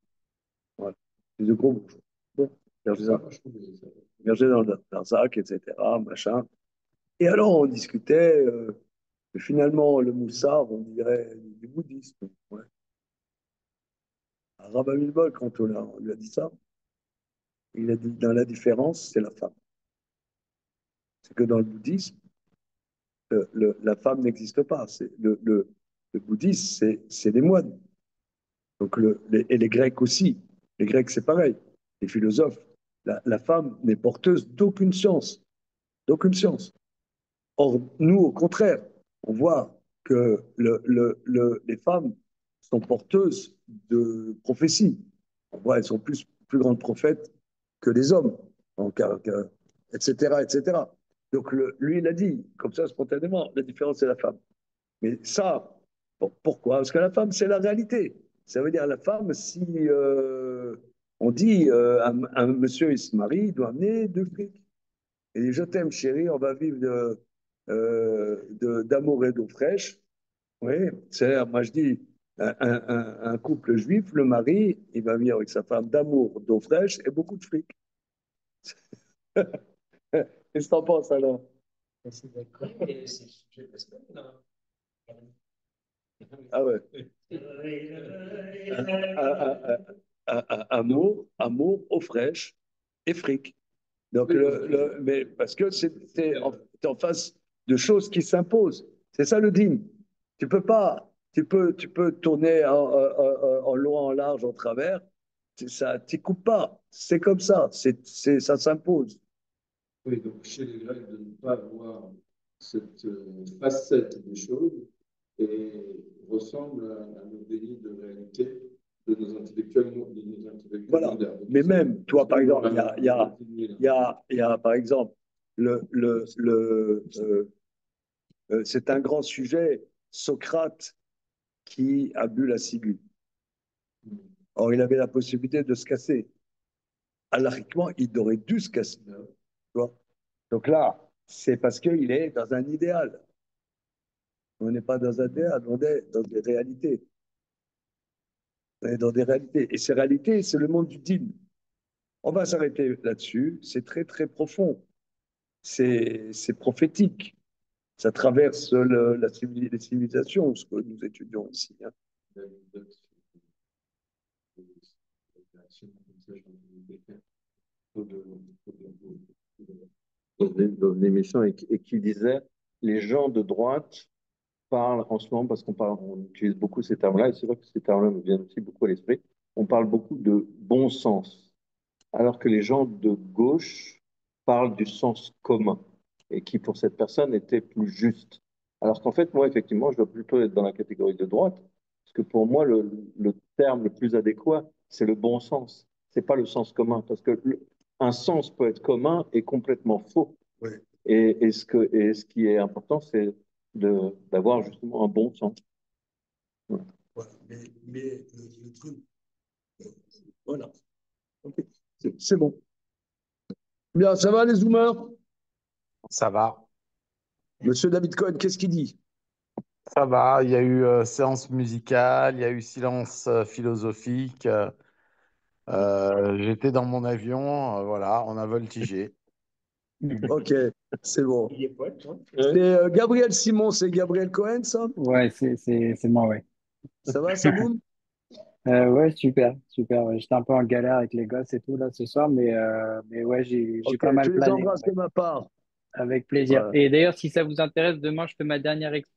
Voilà. Fils de gros bourgeois. Bon, berger dans le Larzac, etc., machin. Et alors, on discutait, finalement, le moussard, on dirait du bouddhisme. Ouais. Rabbi Milbol, quand on lui a dit ça, il a dit dans la différence, c'est la femme. C'est que dans le bouddhisme, la femme n'existe pas. Le bouddhisme, c'est les moines. Donc et les Grecs aussi. Les Grecs, c'est pareil. Les philosophes. La femme n'est porteuse d'aucune science. D'aucune science. Or, nous, au contraire, on voit que les femmes sont porteuses de prophéties. On voit, elles sont plus grandes prophètes que les hommes, etc., etc. Donc, lui, il a dit, comme ça, spontanément, la différence, c'est la femme. Mais ça, pourquoi? Parce que la femme, c'est la réalité. Ça veut dire la femme, si on dit un monsieur, il se marie, il doit amener 2 frics. Et dit, je t'aime, chérie, on va vivre d'amour et d'eau fraîche. Oui, c'est, moi je dis, un couple juif, le mari, il va vivre avec sa femme d'amour, d'eau fraîche et beaucoup de fric. Qu'est-ce que t'en penses alors? C'est d'accord, mais c'est le sujet de la semaine, là. Ah ouais. Amour, eau fraîche et fric. Donc, mais parce que t'es en face de choses qui s'imposent. C'est ça le dîme. Tu peux pas, tu peux tourner en long, en large, en travers. Ça, tu coupes pas. C'est comme ça. Ça s'impose. Oui, donc chez les Grecs, de ne pas avoir cette facette des choses et ressemble à nos dénis de réalité de nos intellectuels, Voilà. modernes. Mais même, toi, par exemple, il y a, par exemple, c'est un grand sujet, Socrate qui a bu la ciguë. Or, il avait la possibilité de se casser. Alariquement, il aurait dû se casser. Tu vois. Donc là, c'est parce qu'il est dans un idéal. On n'est pas dans un idéal, on est dans des réalités. On est dans des réalités. Et ces réalités, c'est le monde du dîme. On va s'arrêter là-dessus. C'est très, très profond. C'est prophétique. Ça traverse les civilisations, ce que nous étudions ici. Hein. Dans une émission et qui disait les gens de droite parlent en ce moment, parce on utilise beaucoup ces termes-là, et c'est vrai que ces termes-là me viennent aussi beaucoup à l'esprit, on parle beaucoup de bon sens, alors que les gens de gauche parlent du sens commun, et qui pour cette personne était plus juste. Alors qu'en fait, moi, effectivement, je dois plutôt être dans la catégorie de droite, parce que pour moi, le terme le plus adéquat, c'est le bon sens. C'est pas le sens commun, parce que un sens peut être commun et complètement faux. Oui. Et ce qui est important, c'est d'avoir justement un bon sens. Voilà. Voilà. Mais le truc, voilà. Okay. C'est bon. Bien, ça va les zoomers? Ça va. Monsieur David Cohen, qu'est-ce qu'il dit? Ça va. Il y a eu séance musicale, il y a eu silence philosophique. J'étais dans mon avion, voilà, on a voltigé. Ok, c'est bon. Il est poète, toi? C'est Gabriel Simon, c'est Gabriel Cohen, ça? Ouais, c'est moi, ouais. Ça va, Saboum? Ouais, super, super. Ouais. J'étais un peu en galère avec les gosses et tout là ce soir, mais ouais, j'ai Ok, pas mal tu les plané. embrasses de ma part. Avec plaisir. Voilà. Et d'ailleurs, si ça vous intéresse, demain, je fais ma dernière expo.